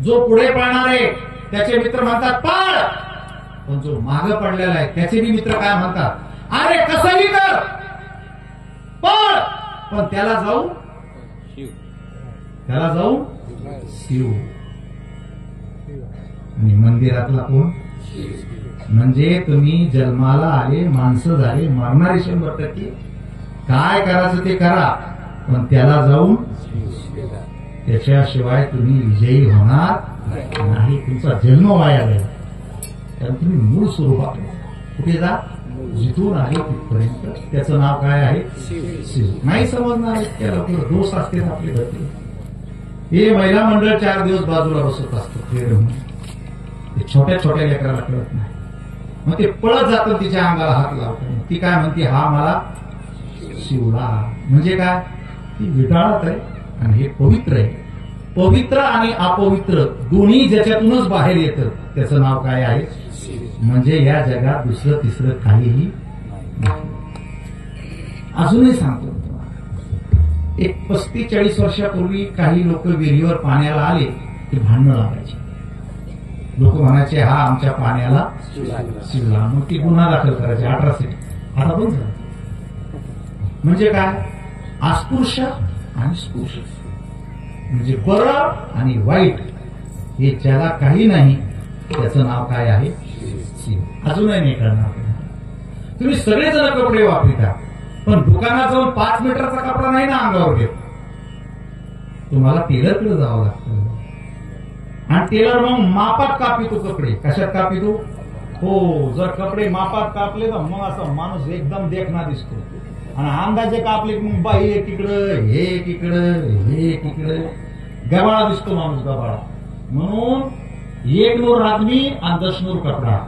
जो पुढे पळणार आहे त्याचे मित्र म्हणतात पळ, पण जो मागे पडलेला आहे त्याचे बी मित्र काय म्हणतात, अरे कसंही कर पळ, पण त्याला जाऊ शिव. आणि मंदिरातला कोण, म्हणजे तुम्ही जन्माला आले, माणसं झाले, मरणारी 100%. काय करायचं ते करा, पण त्याला जाऊन त्याच्याशिवाय तुम्ही विजयी होणार नाही. तुमचा जन्म वाया जाईल. कारण तुम्ही मूळ स्वरूपात कुठे जा, जिथून आहे तिथपर्यंत. त्याचं नाव काय आहे? शिव. नाही समजणार त्याला दोष असते आपले घरचे. हे महिला मंडळ 4 दिवस बाजूला बसत असतं. छोट्या छोट्या लेकराला कळत नाही. मग ते पळत जातं, तिच्या अंगाला हात लावतं. ती काय म्हणते, हा मला शिवला. म्हणजे काय? ती विटाळत आहे आणि हे पवित्र आहे. पवित्र आणि अपवित्र दोन्ही ज्याच्यातूनच बाहेर येतं त्याचं नाव काय आहे? म्हणजे या जगात दुसरं तिसरं काहीही नाही. अजूनही सांगतो तुम्हाला, एक 35-40 वर्षापूर्वी काही लोक विहिरीवर पाण्याला आले की भांडणं लागायचे. लोक म्हणायचे, हा आमच्या पाण्याला शिवला. मग ती गुन्हा दाखल करायची, 18. आता बंद झालं. म्हणजे काय? अस्पृश्य आणि स्पृश्य, म्हणजे बरं आणि वाईट हे ज्याला काही नाही त्याचं नाव काय आहे? शिव. अजूनही नाही कळणार. तुम्ही सगळेजण कपडे वापरता, पण दुकानात जाऊन 5 मीटरचा कपडा नाही ना अंगावर घेत. तुम्हाला टेलरकडे जावं लागतं आणि टेलर मग मापात कापितो कपडे. कशात कापितो? हो, जर कपडे मापात कापले तर मग असं माणूस एकदम देखना दिसतो. आणि अंदाजे कापले की मग बाई एकीकडं, हे एकीकडं, हे एकीकडं, गबाळा दिसतो माणूस, गबाळा. म्हणून 1 नूर आदमी आणि 10 नूर कपडा.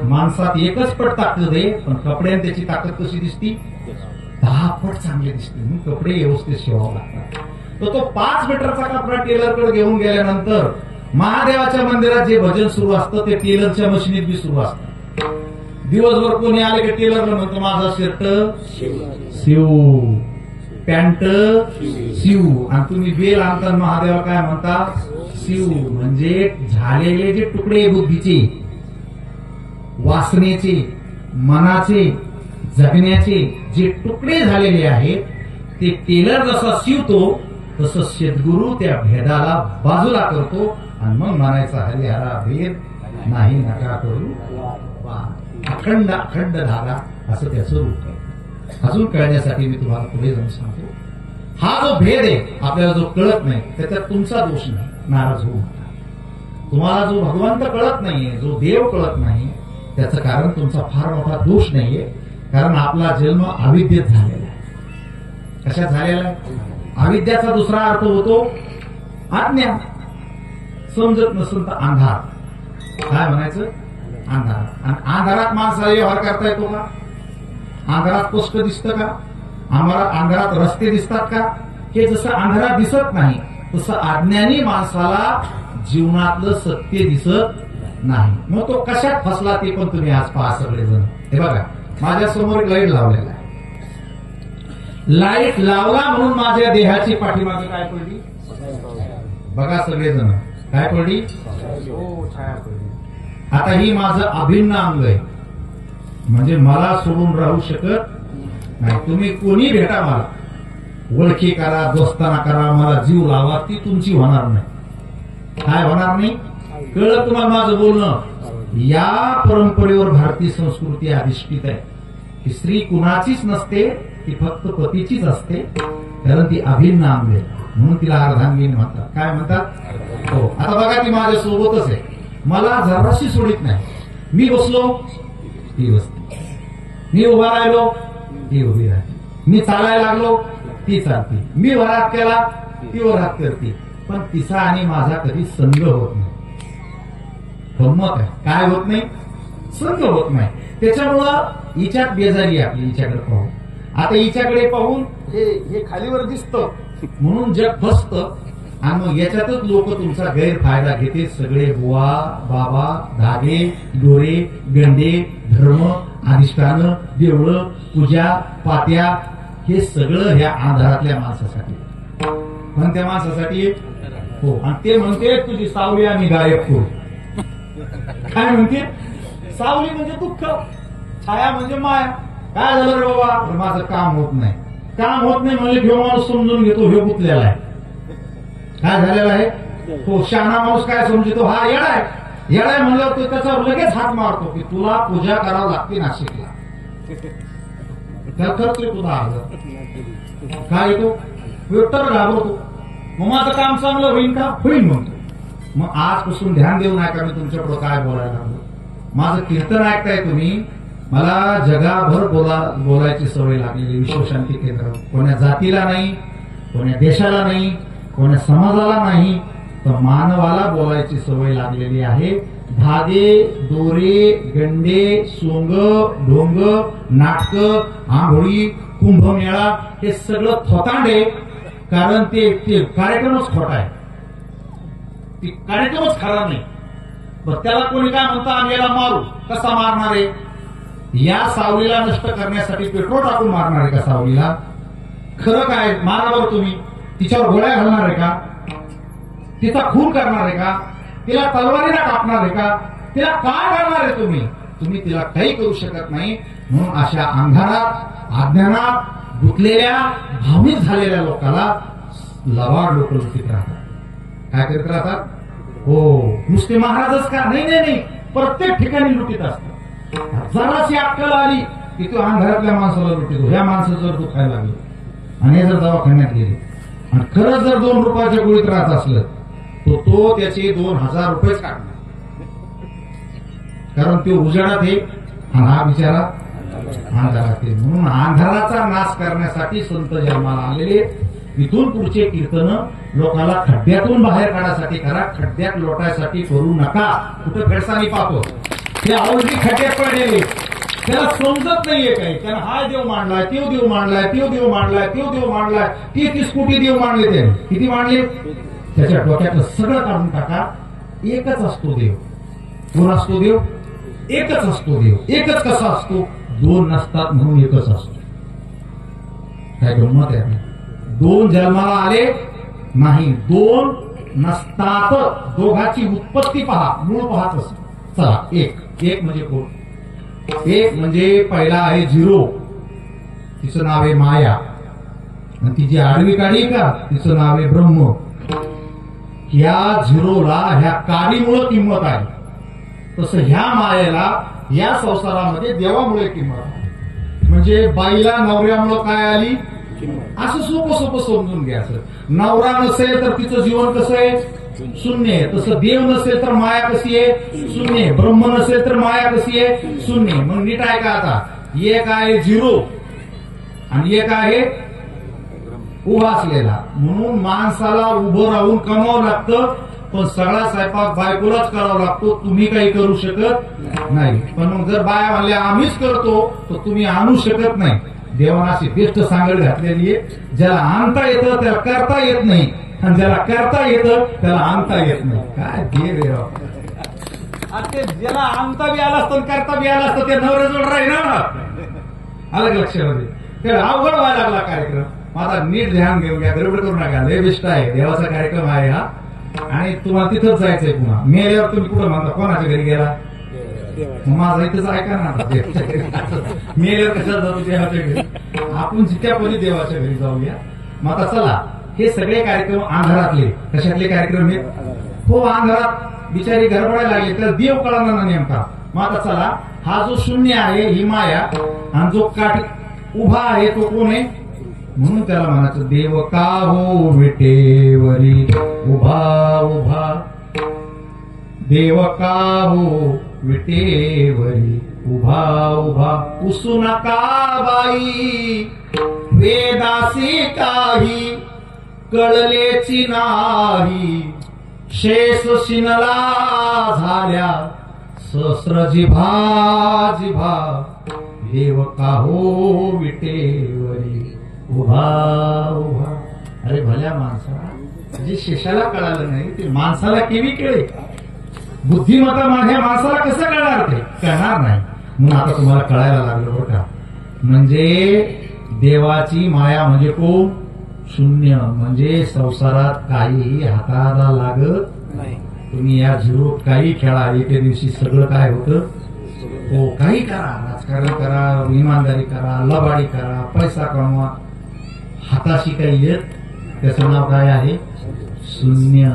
माणसात एकच पट ताकद आहे, पण कपड्यात त्याची ताकद कशी दिसती? 10 पट चांगली दिसते. मग कपडे व्यवस्थित शिवावं लागतात. तर तो 5 मीटरचा कपडा टेलरकडे घेऊन गेल्यानंतर महादेवाच्या मंदिरात जे भजन सुरू असतं ते टेलरच्या मशिनीत बी सुरू असतं. दिवसभर कोणी आले की टेलरला म्हणतो, माझा शर्ट शिव, पॅन्ट शिव. आणि तुम्ही बेल आणता महादेवा काय म्हणता? शिव. म्हणजे झालेले जे तुकडे बुद्धीचे, वासनेचे, मनाचे, जगण्याचे जे तुकडे झालेले आहेत ते टेलर जसा शिवतो तसं सद्गुरू त्या भेदाला बाजूला करतो आणि मग म्हणायचा, हरिहरा भेद नाही नका करू, अखंड अखंड धागा, असं त्याचं रूप आहे. अजून कळण्यासाठी मी तुम्हाला पुढे जाऊन सांगतो. हा जो भेद आहे आपल्याला जो कळत नाही त्याच्यात तुमचा दोष नाही, नाराज होऊ नका. तुम्हाला जो भगवंत कळत नाहीये, जो देव कळत नाही, त्याचं कारण तुमचा फार मोठा दोष नाहीये. कारण आपला जन्म अविद्येत झालेला आहे. कशात झालेला आहे? अविद्याचा दुसरा अर्थ होतो अज्ञान. समजत नसेल तर अंधार. काय म्हणायचं? अंधार. आणि अंधारात माणसाला व्यवहार करता येतो का? अंधारात स्पष्ट दिसतं का? आम्हाला अंधारात रस्ते दिसतात का? हे जसं अंधारात दिसत नाही तसं अज्ञानी माणसाला जीवनातलं सत्य दिसत नाही. मग तो कशात फसला ते पण तुम्ही आज पहा सगळेजण. हे बघा, माझ्या समोर लाईट लावलेला आहे. लाईट लावला म्हणून माझ्या देहाची पाठीमागे काय पडली? बघा सगळेजण, काय पडली? छाया पडली. आता ही माझं अभिन्न अंग आहे, म्हणजे मला सोडून राहू शकत नाही. तुम्ही कोणी भेटा, मला ओळखी करा, दोस्ताना करा, मला जीव लावा, ती तुमची होणार नाही. काय होणार नाही? कळलं तुम्हाला माझं बोलणं? या परंपरेवर भारतीय संस्कृती अधिष्ठित आहे की स्त्री कुणाचीच नसते, ती फक्त पतीचीच असते. कारण ती अभिन्न अंग आहे म्हणून तिला अर्धांगिनी म्हणतात. काय म्हणतात? हो. आता बघा, ती माझ्या सोबतच आहे, मला जराशी सोडित नाही. मी बसलो ती बसते, मी उभा राहिलो ती उभी राहते, मी चालायला लागलो ती चालते, मी वरात केला ती वरात करते. पण तिचा आणि माझा कधी संग होत नाही. गंमत आहे. काय होत नाही? संग होत नाही. त्याच्यामुळं हिच्यात बेजारी आहे आपली. हिच्याकडे पाहून, आता हिच्याकडे पाहून हे खालीवर दिसतं म्हणून जग फसतं आणि मग याच्यातच लोक तुमचा गैरफायदा घेते. सगळे बुवा, बाबा, धागे, दोरे, गंडे, धर्म, अधिष्ठान, देवळं, पूजा, पात्या, हे सगळं ह्या आधारातल्या माणसासाठी. पण त्या माणसासाठी हो. आणि ते म्हणते तुझी सावली आम्ही गायब करू. काय म्हणते? सावली म्हणजे दुःख, छाया म्हणजे माया. काय झालं रे बाबा? माझं काम होत नाही. काम होत नाही म्हणजे घेऊ माणूस समजून घेतो हे गुतलेला आहे. काय झालेला आहे? तो शहाणा माणूस काय समजतो? हा येडा आहे. येडा आहे म्हणल्यावर तो त्याच्यावर लगेच हात मारतो की तुला पूजा करावं लागते नाशिकला. त्याला खर्च येतो 10,000. काय येतो? वेटर घाबरतो. मग माझं काम चांगलं होईल का? होईल म्हणतो. मग आजपासून ध्यान देऊ नका मी तुमच्याकडे काय बोलायला लागलो. माझं कीर्तन ऐकताय तुम्ही. मला जगाभर बोलायची सवय लागलेली. विश्वशांती केंद्र कोण्या जातीला नाही, कोण्या देशाला नाही, कोण्या समाजाला नाही, तर मानवाला बोलायची सवय लागलेली आहे. धागे, दोरे, गंडे, सोंग, ढोंग, नाटक, आंघोळी, कुंभमेळा हे सगळं थोतांडे. कारण ते कार्यक्रमच खोटा आहे. ती कार्यक्रमच खरा नाही. पण त्याला कोणी काय म्हणतं, आम्ही याला मारू. कसा मारणार आहे? या सावलीला नष्ट करण्यासाठी पेट्रोल टाकून मारणार आहे का सावलीला? खरं काय? मारावर तुम्ही तिच्यावर गोळ्या घालणार आहे का? तिचा खून करणार आहे का? तिला तलवारीला कापणार आहे का? तिला काय करणार आहे तुम्ही? तुम्ही तिला काही करू शकत नाही. म्हणून अशा अंधारात, अज्ञानात गुंतलेल्या, भावनिक झालेल्या लोकांना लवाड लोक लुटीत राहतात. काय करत राहतात? हो, नुसते महाराजच का? नाही, प्रत्येक ठिकाणी लुटीत असतात. जराशी अक्कल आली की तू अंधारातल्या माणसाला लुटीतो. ह्या माणसाचं जर दुखायला लागलं आणि हे जर दवाखान्यात गेले आणि खरंच जर 2 रुपयाच्या गोळीत राहत असलं तर तो त्याचे 2,000 रुपयेच काढणार. कारण ते उजाडात आहे आणि हा बिचारा अंधारात आहे. म्हणून अंधाराचा नाश करण्यासाठी संत जन्माला आलेले. इथून पुढचे कीर्तन लोकांना खड्ड्यातून बाहेर काढण्यासाठी करा. खड्ड्यात लोटायसाठी करू नका. कुठं फेडसानी पाहतो ते आवडी खड्ड्यात पडलेले. त्याला समजत नाहीये काही. त्यानं हा देव मांडलाय, तो देव मांडलाय, तो देव मांडलाय, तो देव मांडलाय. 30 कोटी देव मांडले. त्याने किती मांडले? त्याच्या डोक्यातलं सगळं काढून टाका. एकच असतो देव. कोण असतो देव? एकच असतो देव. एकच कसा असतो? 2 नसतात म्हणून एकच असतो. काय गंमत आहे? 2 जन्माला आले नाही, 2 नसतात. दोघाची उत्पत्ती पहा, मूळ पाहत असतो. चला, एक म्हणजे कोण? एक म्हणजे पहिला आहे झिरो. तिचं नाव आहे माया. आणि ती जी आडवी काढी का तिचं नाव आहे ब्रह्म. या झिरोला, ह्या काडीमुळे किंमत आहे. तसं ह्या मायेला या संसारामध्ये देवामुळे किंमत आहे. म्हणजे बाईला नवऱ्यामुळे काय आली? असं सोपं समजून घ्यायचं. नवरा नसेल तर तिचं जीवन कसं आहे? शून्य आहे. तसं देव नसेल तर माया कशी आहे? शून्य आहे. ब्रह्म नसेल तर माया कशी आहे? शून्य. मग नीट आहे का आता? एक आहे झिरो आणि एक आहे उभा असलेला. म्हणून माणसाला उभं राहून कमावं लागतं. पण सगळा स्वयंपाक बायकोलाच करावा लागतो. तुम्ही काही करू शकत नाही. पण मग जर बाया म्हणल्या आम्हीच करतो तर तुम्ही आणू शकत नाही. देवाना अशी बेस्ट सांगड घातलेली आहे. ज्याला आणता येतं त्याला करता येत नाही, आणि ज्याला करता येतं त्याला आणता येत नाही. काय देव ते ज्याला आणता बी आला असतं करता बी आला असतं ते नवऱ्याजवळ राहील ना. अलग लक्षामध्ये ते अवघड व्हायला लागला कार्यक्रम. माझा नीट ध्यान घेऊन घ्या. गडबड करू नका. लय बेस्ट आहे. देवाचा कार्यक्रम आहे हा. आणि तुम्हाला तिथंच जायचंय. पुन्हा मेल्यावर तुम्ही कुठं म्हणता? कोणाच्या घरी गेला? माझा इथंच ऐका ना. मेल्यावर कशाला जातो देवाच्या घरी? आपण जित्यापणी देवाच्या घरी जाऊया. मग आता चला, हे सगळे कार्यक्रम अंधारातले. कशातले कार्यक्रम आहेत? हो, अंधारात बिचारी गडबडायला लागली. त्याला देव कळणार ना नेमका. मग आता चला, हा जो शून्य आहे ही माया, आणि जो काठ उभा आहे तो कोण आहे? म्हणून त्याला म्हणायचं देव का हो विटेवरी उभा उभा. देव का हो विटेवरी उभा उभा. उसू नका बाई वेदासी काही कळलेची नाही. शेष शिनला झाल्या सहस्र जिभा जिभा. देव का हो विटेवरी उभा उभा. अरे भल्या माणसाला जे शेषाला कळालं नाही ते माणसाला केवी कळे? बुद्धिमत्ता माझ्या माणसाला कसं कळणार? ते कळणार नाही. म्हणून आता तुम्हाला कळायला लागलं बघा. म्हणजे देवाची माया म्हणजे कोण? शून्य. म्हणजे संसारात काही हाताला लागत नाही. तुम्ही या झिरो काही खेळा, एके दिवशी सगळं काय होतं? हो, काही करा. राजकारण करा, इमानदारी करा, लबाडी करा, पैसा कमवा, हाताशी काही येत. त्याचं नाव काय आहे? शून्य.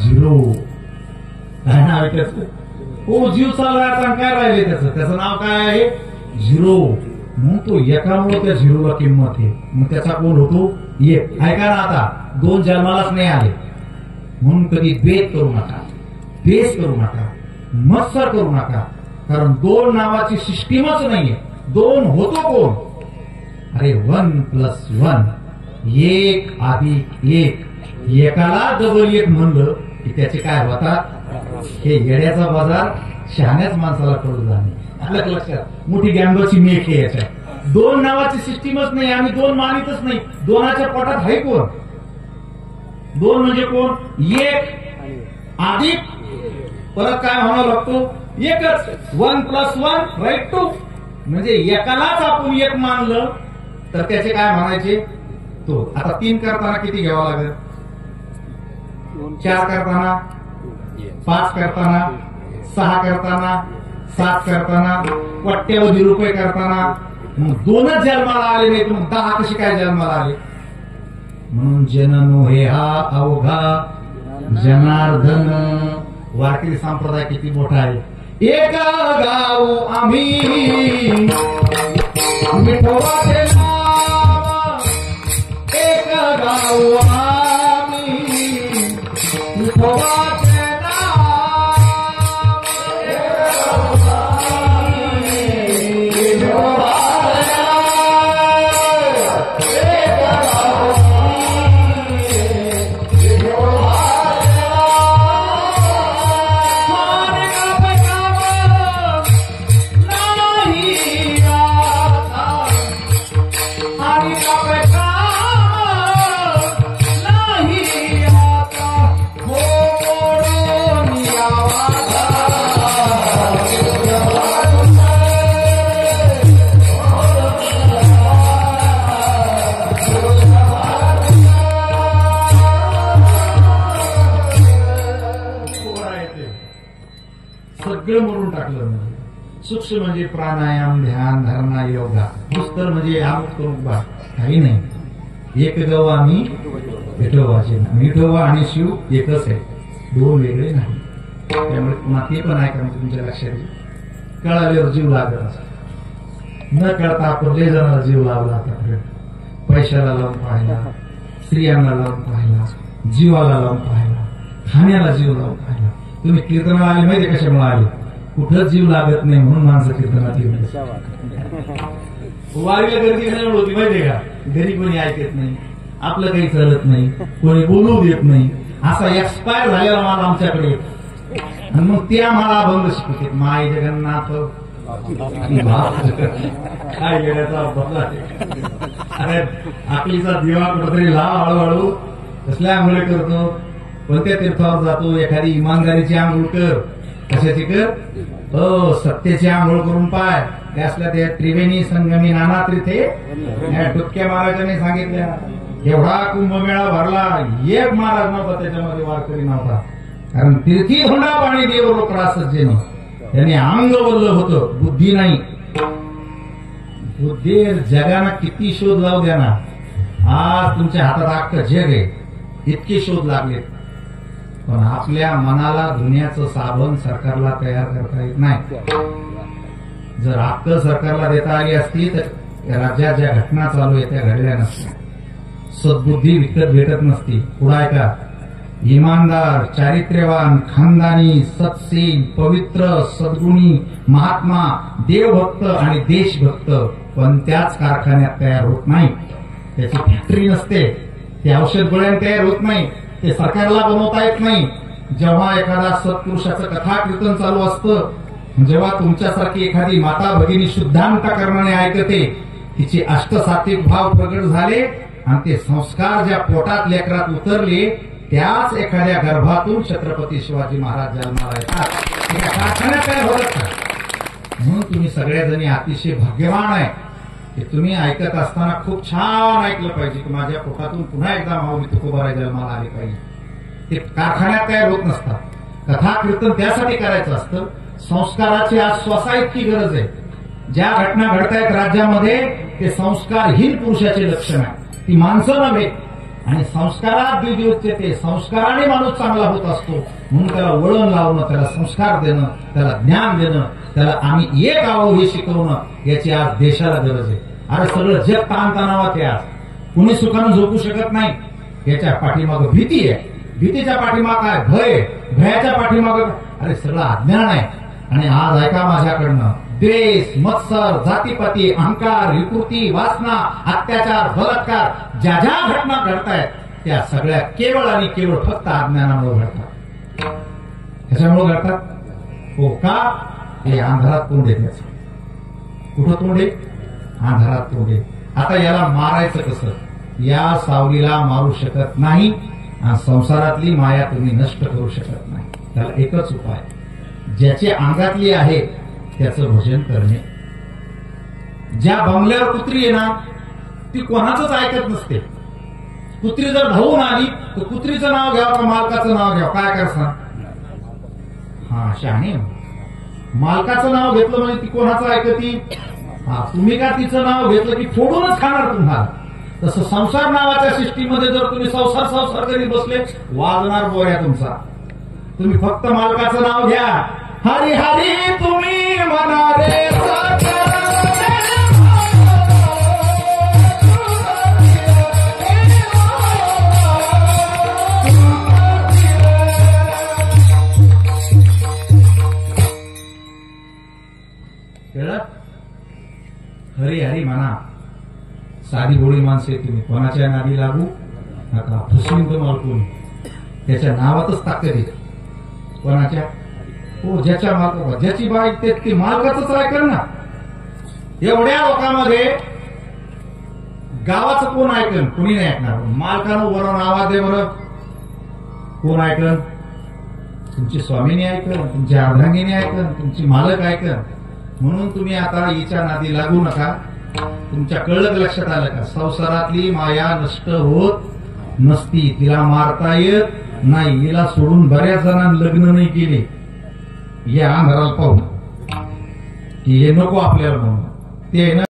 झिरो. काय नाव आहे त्याचं? हो, जीव चालला आता काय राहिले त्याचं नाव काय आहे? झिरो. म्हणून तो एकामुळे त्या झिरोला किंमत आहे. मग त्याचा कोण होतो? एक. ऐका ना, आता दोन जन्मालाच नाही आले म्हणून कधी द्वेष करू नका, द्वेष करू नका, मत्सर करू नका. कारण दोन नावाची सिस्टीमच नाहीये. दोन होतो कोण? अरे 1+1, 1+1. एकाला डबल 1 म्हणलं की त्याचे काय होतात? हे येड्याचा बाजार शहाण्याच माणसाला कळू जाणे. आपल्या लक्षात मोठी गँगची मेक आहे याच्यात. दोन नावाची सिस्टीमच नाही, आम्ही दोन मानितच नाही. दोनाच्या पोटात आहे कोण? दोन म्हणजे कोण? एक अधिक परत काय म्हणावं लागतो? एकच. 1+1 राईट 2. म्हणजे एकालाच आपण एक मानलं तर त्याचे काय म्हणायचे? तो. आता 3 करताना किती घ्यावा लागेल? 4 करताना, 5 करताना, 6 करताना, 7 करताना, कोट्यवधी रुपये करताना. मग 2च जन्माला आले नाही तर मग 10 कशी काय जन्माला आले? म्हणून जननो हे हा अवघा जनार्दन. वारकरी संप्रदाय किती मोठा आहे. एक गाव आम्ही विठोबाचे नाव, एक गाव आम्ही विठोबाचे नाव, एक गाव आम्ही विठोबाचे नाव, एक गाव आम्ही विठोबाचे सगळं म्हणून टाकलं. सूक्ष्म म्हणजे प्राणायाम, ध्यान, धारणा, योगा. पुस्तक म्हणजे अमुक करून बा काही नाही. एक गाव आम्ही विठोबाचे. विठोबा आणि शिव एकच आहे, दोन वेगळे नाही. त्यामुळे पुन्हा ते पण ऐका तुमच्या लक्षात येईल. कळाल्यावर जीव लागत असतो. न कळता आपण लय जणांना जीव लावला. आतापर्यंत पैशाला लावून पाहिला, स्त्रियांना लावून पाहिला, जीवाला लावून पाहिला, खाण्याला जीव लावून पाहिला. तुम्ही कीर्तनाला आले माहिती कशामुळे आले? कुठंच जीव लागत नाही म्हणून माणसं कीर्तनात येत. वारीला गर्दी कशामुळे होती माहितीये का? घरी कोणी ऐकत नाही, आपलं काही चालत नाही, कोणी बोलू देत नाही. असा एक्सपायर झालेला माल आमच्याकडे. आणि मग ते आम्हाला अभंग शिकवतात. माय जगन्नाथ काय येण्याचा बदला. अरे आपलीचा दिवा कुठेतरी लाव हळूहळू. कसल्या आंघोळी करतो? कोणत्या तीर्थावर जातो? एखादी इमानदारीची आंघोळ कर. कशाची कर? सत्याची आंघोळ करून पाय. त्यासल्या त्या त्रिवेणी संगमी नाना तीर्थे डुबक्या महाराजांनी सांगितल्या. एवढा कुंभमेळा भरला, एक महाराज नव्हता त्याच्यामध्ये, वारकरी नव्हता. कारण तीर्थी धोंडा पाणी देव रोकडा सज्जेने. त्याने अंग वल्ल होतं, बुद्धी नाही. बुद्धी जगानं किती शोध लावू द्या ना, आज तुमच्या हातात अख्खं जग आहे. इतके शोध लागलेत. पण आपल्या मनाला धुण्याचं साबण सरकारला तयार करता येत नाही. जर अक्कल सरकारला देता आली असती तर राज्यात ज्या घटना चालू आहे त्या घडल्या नसत्या. सद्बुद्धी विकत भेटत नसती. पुढे का? इमानदार, चारित्र्यवान, खानदानी, सत्शील, पवित्र, सद्गुणी, महात्मा, देवभक्त आणि देशभक्त पण त्याच कारखान्यात तयार होत नाही. त्याची फॅक्टरी नसते. ते औषध गोळ्याने तयार होत नाही. ते सरकारला बनवता येत नाही. जेव्हा एखादा सत्पुरुषाचं कथा कीर्तन चालू असतं, जेव्हा तुमच्यासारखी एखादी माता भगिनी शुद्धांतकरणाने ऐकते, तिचे अष्टसात्विक भाव प्रगट झाले आणि ते संस्कार ज्या पोटात लेकरात उतरले, त्याच एखाद्या गर्भातून छत्रपती शिवाजी महाराज जन्माला येतात. एका कारखान्यात तयार होत. म्हणून तुम्ही सगळ्याजणी अतिशय भाग्यवान आहे की तुम्ही ऐकत असताना खूप छान ऐकलं पाहिजे की माझ्या पोटातून पुन्हा एकदा माऊली तुकोबाराय जन्माला आले पाहिजे. ते कारखान्यात तयार होत नसतात. कथा कीर्तन त्यासाठी करायचं असतं. संस्काराची आज श्वासा इतकी गरज आहे. ज्या घटना घडतायत राज्यामध्ये ते संस्कारहीन पुरुषाचे लक्षण आहे. ती माणसं नव्हे, आणि संस्कारात द्वितीयोच्यते, संस्काराने माणूस चांगला होत असतो. म्हणून त्याला वळण लावणं, त्याला संस्कार देणं, त्याला ज्ञान देणं, त्याला आम्ही एक आहोत हे शिकवणं, याची आज देशाला गरज आहे. अरे सगळं जग ताणतणावात आहे आज, कुणी सुखानं झोपू शकत नाही. याच्या पाठीमागं भीती आहे, भीतीच्या पाठीमागं काय भय, भयाच्या पाठीमागं अरे सगळं अज्ञान आहे. आणि आज ऐका माझ्याकडनं, द्वेष, मत्सर, जातीपाती, अहंकार, विकृती, वासना, अत्याचार, बलात्कार, ज्या ज्या घटना घडतायत त्या सगळ्या केवळ आणि केवळ फक्त अज्ञानामुळे घडतात. त्याच्यामुळे घडतात हो का? हे अंधारात तोंड आहे त्याचं. कुठं तोंड आहे? अंधारात तोंड आहे. आता याला मारायचं कसं? या सावलीला मारू शकत नाही आणि संसारातली माया तुम्ही नष्ट करू शकत नाही. त्याला एकच उपाय, ज्याची अंगातली आहे त्याचं भजन करणे. ज्या बंगल्यावर कुत्री आहे ना, ती कोणाचंच ऐकत नसते. कुत्री जर धावून आली तर कुत्रीचं नाव घ्यावं का मालकाचं नाव घ्यावं? काय करसा? हा शहाणे, मालकाचं नाव घेतलं म्हणजे ती कोणाचं ऐकती? हा, तुम्ही का तिचं नाव घेतलं की फोडूनच खाणार तुम्हाला. तसं संसार नावाच्या सिस्टीममध्ये जर तुम्ही संसार करीत बसले, वाजणार बोऱ्या तुमचा. तुम्ही फक्त मालकाचं नाव घ्या. हरी हरी तुम्ही म्हणा रे हरी हरी म्हणा. साधी गोळी माणसे तुम्ही, कोणाच्या नादी लागू नका. फसवीन तुम्हाला कोणी, त्याच्या नावातच ताकद आहे. कोणाच्या? हो, ज्याच्या मालका, ज्याची बाईक ते मालकाचंच ऐकल ना. एवढ्या लोकांमध्ये गावाचं कोण ऐकल? कोणी नाही ऐकणार. मालकानं वरून आवाज दे बरं, कोण ऐकल? तुमची स्वामीने ऐकल, तुमची अर्धांगीने ऐकल, तुमची मालक ऐकल. म्हणून तुम्ही आता हिच्या नादी लागू नका. तुमच्या कळलं, लक्षात आलं का? संसारातली माया नष्ट होत नसती, तिला मारता येत नाही. हिला सोडून बऱ्याच जणांनी लग्न नाही केले या अंधाराला पाहून की हे नको आपल्याला म्हणून. ते